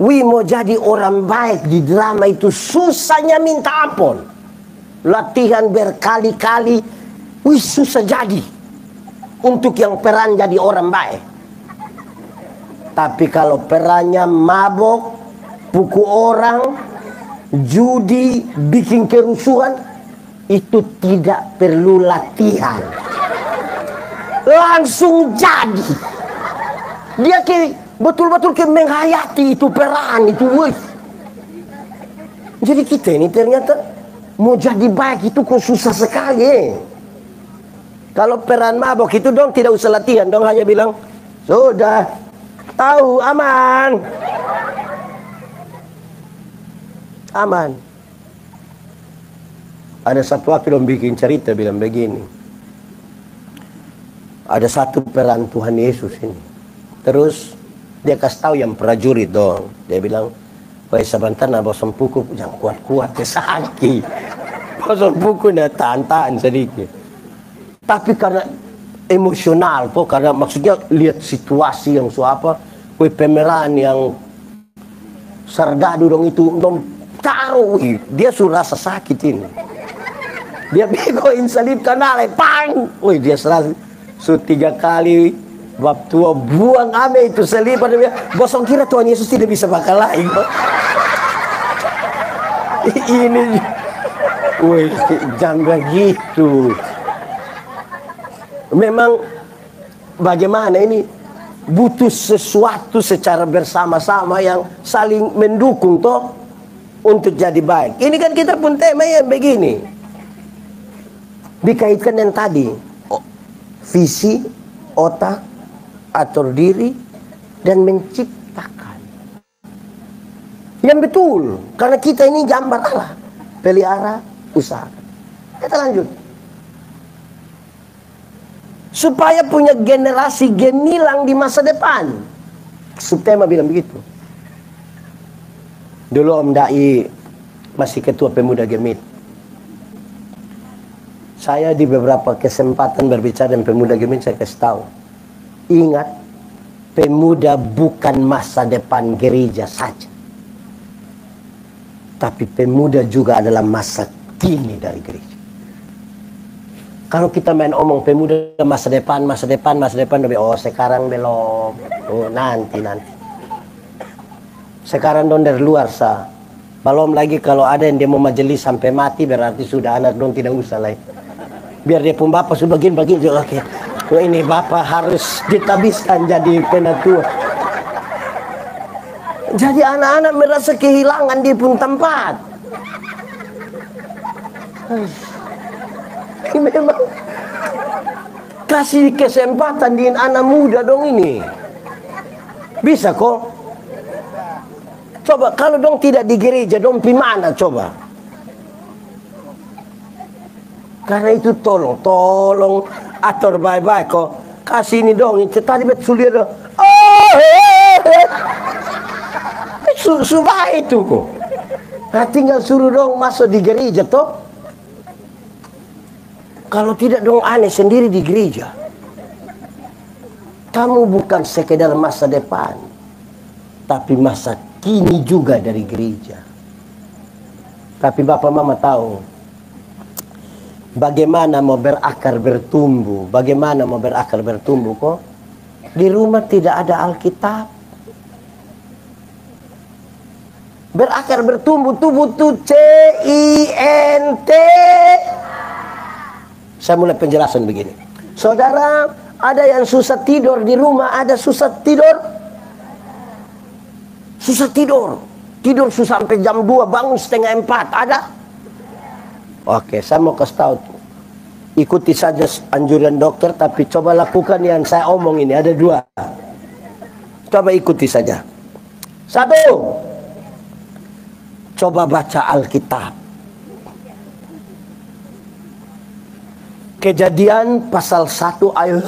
Mau jadi orang baik di drama itu susahnya minta ampun. Latihan berkali-kali, susah jadi. Untuk yang peran jadi orang baik. Tapi kalau perannya mabok, pukul orang, judi, bikin kerusuhan, itu tidak perlu latihan. Langsung jadi. Dia betul-betul menghayati itu peran itu. Jadi kita ini ternyata mau jadi baik itu kok susah sekali. Kalau peran mabok itu dong tidak usah latihan, dong hanya bilang sudah tahu aman. Aman. Ada satu waktu dong bikin cerita bilang begini. Ada satu peran Tuhan Yesus ini. Terus dia kasih tahu yang prajurit dong. Dia bilang, "Woi sebentar nak bosan puku, jangan kuat-kuat ke sakit. Bosan puku nak tahan-tahan sedikit." Tapi karena emosional, karena maksudnya lihat situasi yang apa, pemeran yang serdadu dong itu, dong taruh, dia sudah rasa sakit ini. Dia begoin salib kanale, pang, dia serasa 3 kali. Bab tua buang ame itu salib, bosong kira Tuhan Yesus tidak bisa bakal lain. Ini, jangan begitu. Memang bagaimana ini butuh sesuatu secara bersama-sama yang saling mendukung toh untuk jadi baik. Ini kan kita pun tema yang begini. Dikaitkan yang tadi, visi, otak, atur diri, dan menciptakan. Yang betul, karena kita ini gambar Allah. Pelihara, usaha. Kita lanjut. Supaya punya generasi gemilang di masa depan. Subtema bilang begitu. Dulu Om Dai masih ketua pemuda Gemit. Saya di beberapa kesempatan berbicara dengan pemuda Gemit, saya kasih tahu. Ingat, pemuda bukan masa depan gereja saja. Tapi pemuda juga adalah masa kini dari gereja. Kalau kita main omong pemuda masa depan, oh sekarang belum, oh nanti. Sekarang don dari luar sah. Belum lagi kalau ada yang dia mau majelis sampai mati, berarti sudah anak don tidak usah lagi. Biar dia pun bapak sudah begini juga oke. Oh, ini bapak harus ditabiskan jadi penatua. Jadi anak-anak merasa kehilangan dia pun tempat. Memang kasih kesempatan di anak muda dong ini. Bisa kok. Coba kalau dong tidak di gereja dong pi mana coba. Karena itu tolong atur baik-baik kok. Kasih ini dong, tadi betul dia dong. Sudah itu kok. Nah, tinggal suruh dong masuk di gereja toh. Kalau tidak dong aneh sendiri di gereja. Kamu bukan sekedar masa depan, tapi masa kini juga dari gereja. Tapi Bapak Mama tahu bagaimana mau berakar bertumbuh. Bagaimana mau berakar bertumbuh kok? Di rumah tidak ada Alkitab. Berakar bertumbuh itu butuh CINT. Saya mulai penjelasan begini. Saudara, ada yang susah tidur di rumah, ada susah tidur. Susah tidur. Tidur susah sampai jam 2, bangun setengah 4. Ada? Oke, saya mau kasih tahu. Ikuti saja anjuran dokter, tapi coba lakukan yang saya omong ini. Ada 2. Coba ikuti saja. 1. Coba baca Alkitab. Kejadian pasal 1 ayat.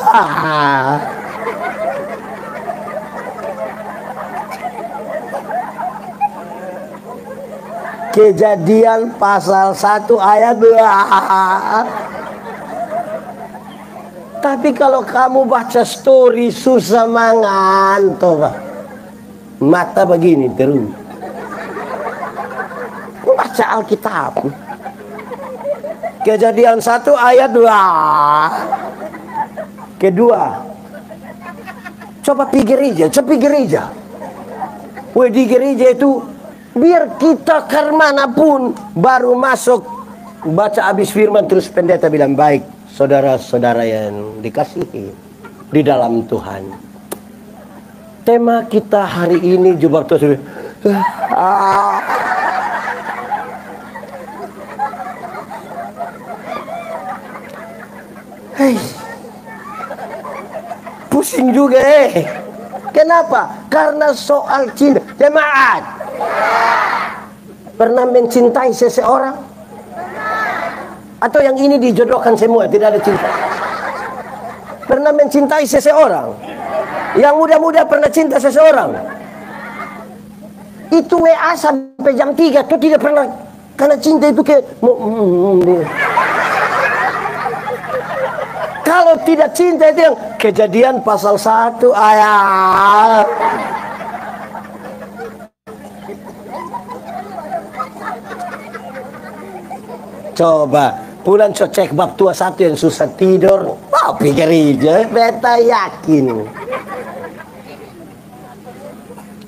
Kejadian pasal 1 ayat 2. Tapi kalau kamu baca story susah mangan toh. Mata begini terus. Baca Alkitab. Kejadian 1 ayat 2. Kedua, coba pergi gereja. Di gereja itu biar kita kemanapun baru masuk baca habis firman terus pendeta bilang baik saudara-saudara yang dikasihi di dalam Tuhan. Tema kita hari ini jubah Tuhan. Pusing juga Kenapa? Karena soal cinta. Jemaat, pernah mencintai seseorang? Atau yang ini dijodohkan semua, tidak ada cinta? Pernah mencintai seseorang? Yang muda-muda pernah cinta seseorang? Itu WA sampai jam 3 itu tidak pernah. Karena cinta itu kalau tidak cinta itu yang Kejadian pasal 1 ayat. Coba pulang cek bab tua 1 yang susah tidur. Wah, pikir aja, beta yakin.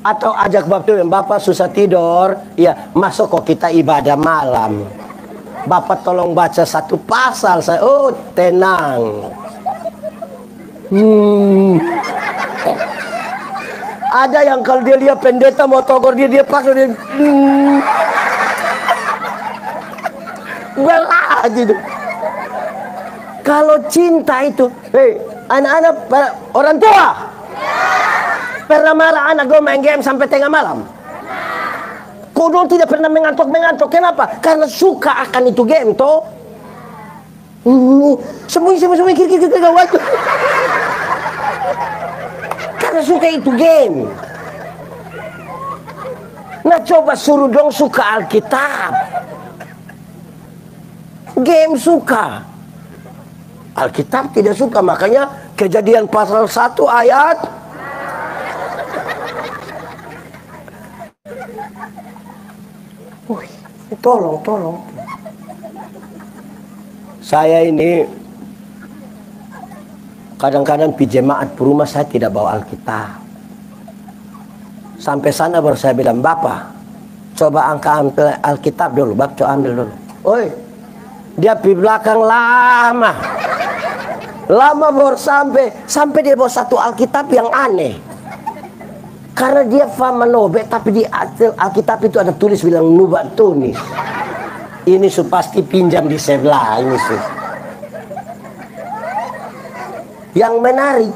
Atau ajak bab tua yang bapak susah tidur, ya masuk kok kita ibadah malam. Bapak tolong baca 1 pasal, saya oh tenang. Ada yang kalau dia lihat pendeta mau togor dia pasal dia belah gitu. Kalau cinta itu, hei anak-anak orang tua, Pernah marah anak gue main game sampai tengah malam? Kau dong tidak pernah mengantuk-mengantuk. Kenapa? Karena suka akan itu game toh. Sembunyi kiri gawat. Karena suka itu game. Nah coba suruh dong suka Alkitab. Game suka, Alkitab tidak suka. Makanya Kejadian pasal 1 ayat tolong. Saya ini kadang-kadang pergi jemaat rumah saya tidak bawa Alkitab. Sampai sana baru saya bilang, Bapak, coba ambil Alkitab dulu, Bapak coba ambil dulu. Oi, dia di belakang lama baru sampai dia bawa satu Alkitab yang aneh. Karena dia faham menobek, tapi di Alkitab itu ada tulis bilang nubat tunis. Ini pasti pinjam di sebelah ini sih. Yang menarik,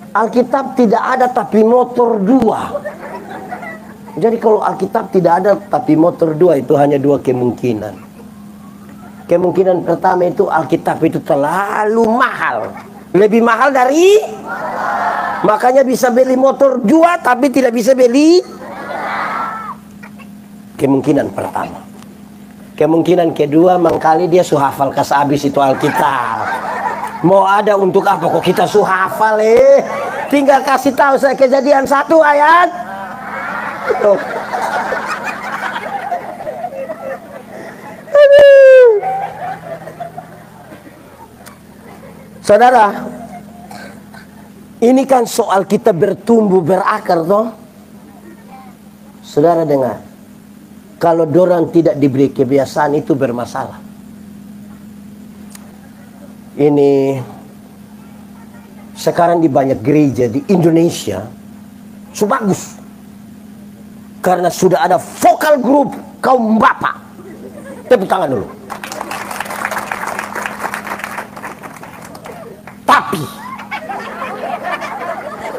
Alkitab tidak ada tapi motor 2. Jadi kalau Alkitab tidak ada tapi motor 2, itu hanya 2 kemungkinan. Kemungkinan pertama itu Alkitab itu terlalu mahal. Lebih mahal dari, makanya bisa beli motor 2 tapi tidak bisa beli. Kemungkinan pertama. Kemungkinan kedua, mangkali dia suhafal kas habis itu Alkitab. Mau ada untuk apa kok kita suhafal Tinggal kasih tahu saya Kejadian 1 ayat. Saudara, ini kan soal kita bertumbuh berakar toh. Saudara dengar, kalau dorang tidak diberi kebiasaan itu bermasalah. Ini sekarang di banyak gereja di Indonesia bagus, karena sudah ada vokal grup kaum bapak. Tepuk tangan dulu. Tapi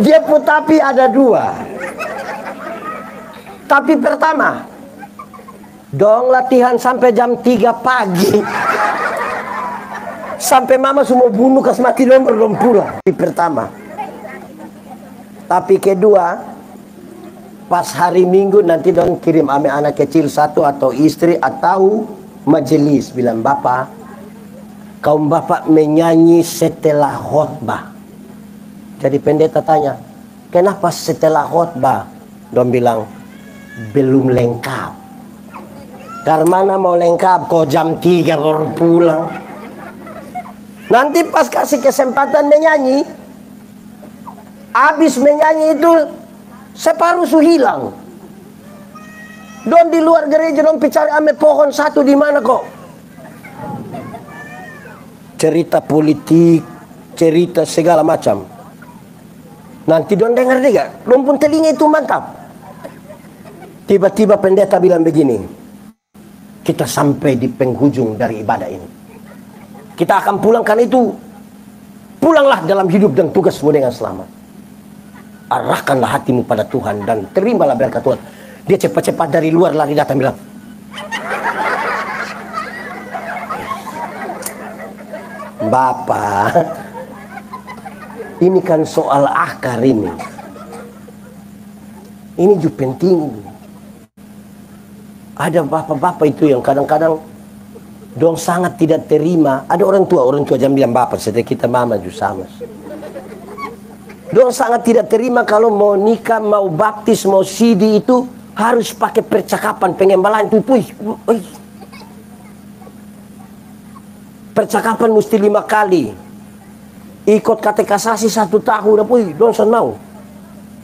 dia pun tapi ada 2. Tapi pertama, dong latihan sampai jam 3 pagi. Sampai mama semua bunuh kas mati dong belum pulang. Tapi pertama. Tapi kedua, pas hari Minggu nanti dong kirim ame anak kecil 1 atau istri atau majelis bilang, Bapak, kaum bapak menyanyi setelah khotbah. Jadi pendeta tanya, kenapa setelah khotbah? Dong bilang, belum lengkap. Karena mau lengkap kok jam 3 baru pulang. Nanti pas kasih kesempatan menyanyi, habis menyanyi itu separuh hilang. Don di luar gereja dong cari ame pohon 1 di mana kok? Cerita politik, cerita segala macam. Nanti don dengar juga, don pun telinga itu mantap. Tiba-tiba pendeta bilang begini, kita sampai di penghujung dari ibadah ini. Kita akan pulang, karena itu pulanglah dalam hidup dan tugasmu dengan selamat. Arahkanlah hatimu pada Tuhan dan terimalah berkat Tuhan. Dia cepat-cepat dari luar lari datang bilang, Bapak, ini kan soal akar ini. Ini juga penting. Ada bapak-bapak itu yang kadang-kadang dong sangat tidak terima. Ada orang tua jangan bilang bapak, setelah kita mama juga sama. Dong sangat tidak terima kalau mau nikah, mau baptis, mau sidi itu harus pakai percakapan pengembalaan itu. Percakapan mesti 5 kali. Ikut katekisasi 1 tahun, dong son mau.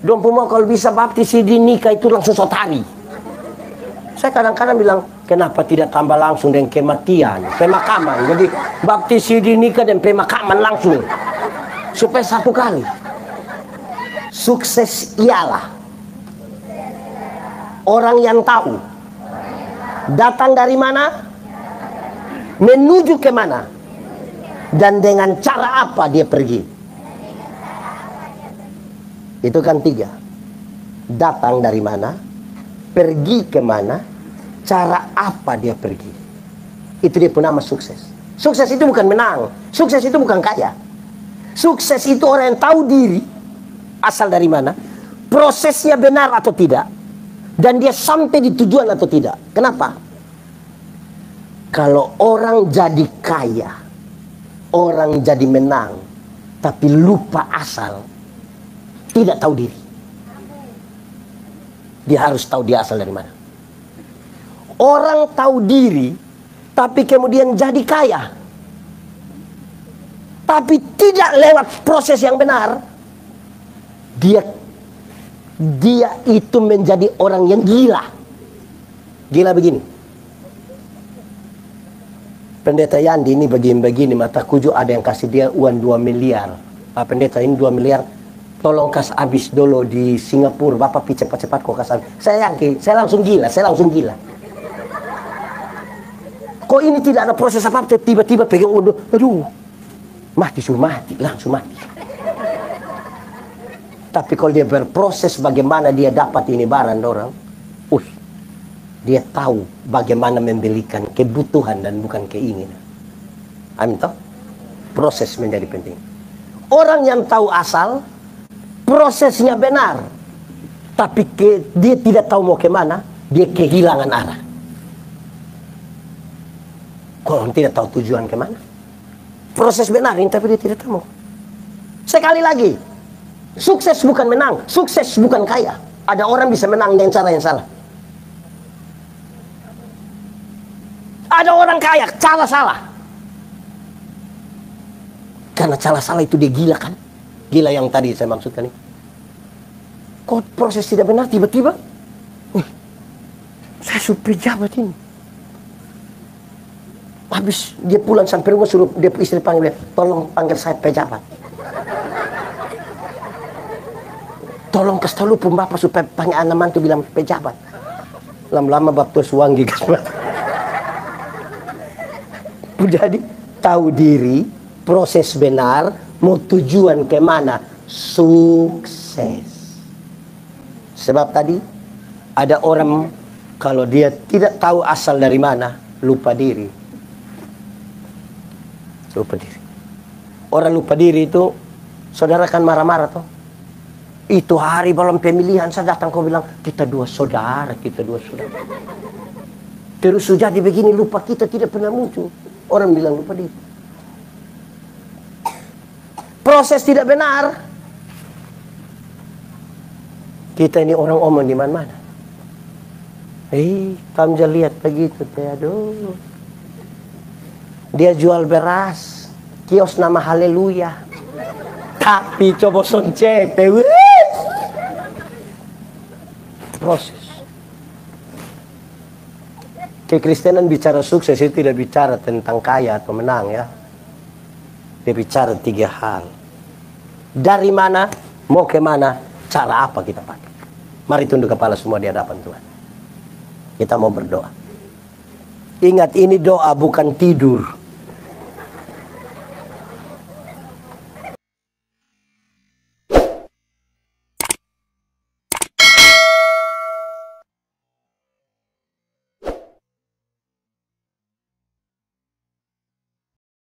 Dong pun mau kalau bisa baptis sidi nikah itu langsung sotari. Saya kadang-kadang bilang, kenapa tidak tambah langsung dengan kematian, pemakaman. Jadi baptis sidi nikah dan pemakaman langsung. Supaya 1 kali. Sukses ialah orang yang tahu datang dari mana, menuju ke mana, dan dengan cara apa dia pergi. Itu kan 3. Datang dari mana, pergi kemana, cara apa dia pergi. Itu dia pun nama sukses. Sukses itu bukan menang. Sukses itu bukan kaya. Sukses itu orang yang tahu diri, asal dari mana, prosesnya benar atau tidak, dan dia sampai di tujuan atau tidak. Kenapa? Kalau orang jadi kaya, orang jadi menang, tapi lupa asal, tidak tahu diri. Dia harus tahu dia asal dari mana. Orang tahu diri, tapi kemudian jadi kaya, tapi tidak lewat proses yang benar, dia itu menjadi orang yang gila. Gila begini. Pendeta Yandi ini begini, mata kuju ada yang kasih dia uang 2 miliar. Pak pendeta, ini 2 miliar, tolong kas habis dulu di Singapura. Bapak pi cepat-cepat kok kas habis. Saya langsung gila, Kok ini tidak ada proses apa-apa, tiba-tiba pegang uang, aduh, mati, suruh mati, langsung mati. Tapi kalau dia berproses bagaimana dia dapat ini barang orang, dia tahu bagaimana membelikan kebutuhan dan bukan keinginan. Amin toh? Proses menjadi penting. Orang yang tahu asal, prosesnya benar, tapi dia tidak tahu mau kemana, dia kehilangan arah. Kalau orang tidak tahu tujuan kemana, proses benar, tapi dia tidak tahu. Sekali lagi, sukses bukan menang, sukses bukan kaya. Ada orang bisa menang dengan cara yang salah. Ada orang kaya, cara salah. Karena cara salah itu dia gila kan? Gila yang tadi saya maksudkan ini. Kok proses tidak benar tiba-tiba? Saya suruh pejabat ini. Habis dia pulang sampai rumah suruh dia istri panggil dia, tolong panggil saya pejabat. Tolong kasih tahu pun bapak supaya panggil anak mantu bilang pejabat. Lama-lama bapak suanggi kasih. Jadi tahu diri, proses benar, mau tujuan kemana, sukses. Sebab tadi ada orang kalau dia tidak tahu asal dari mana, lupa diri. Lupa diri. Orang lupa diri itu, saudara kan marah-marah toh. Itu hari belum pemilihan saya datang kau bilang kita dua saudara. Terus sudah jadi begini lupa kita tidak pernah muncul. Orang bilang lupa diri. Proses tidak benar. Kita ini orang omong di mana-mana. Kamu jangan lihat begitu, aduh. Dia jual beras, kios nama Haleluya. Tapi coba soncet, proses. Kekristenan bicara sukses itu tidak bicara tentang kaya atau menang ya. Dia bicara 3 hal. Dari mana, mau kemana, cara apa kita pakai. Mari tunduk kepala semua di hadapan Tuhan. Kita mau berdoa. Ingat ini doa bukan tidur.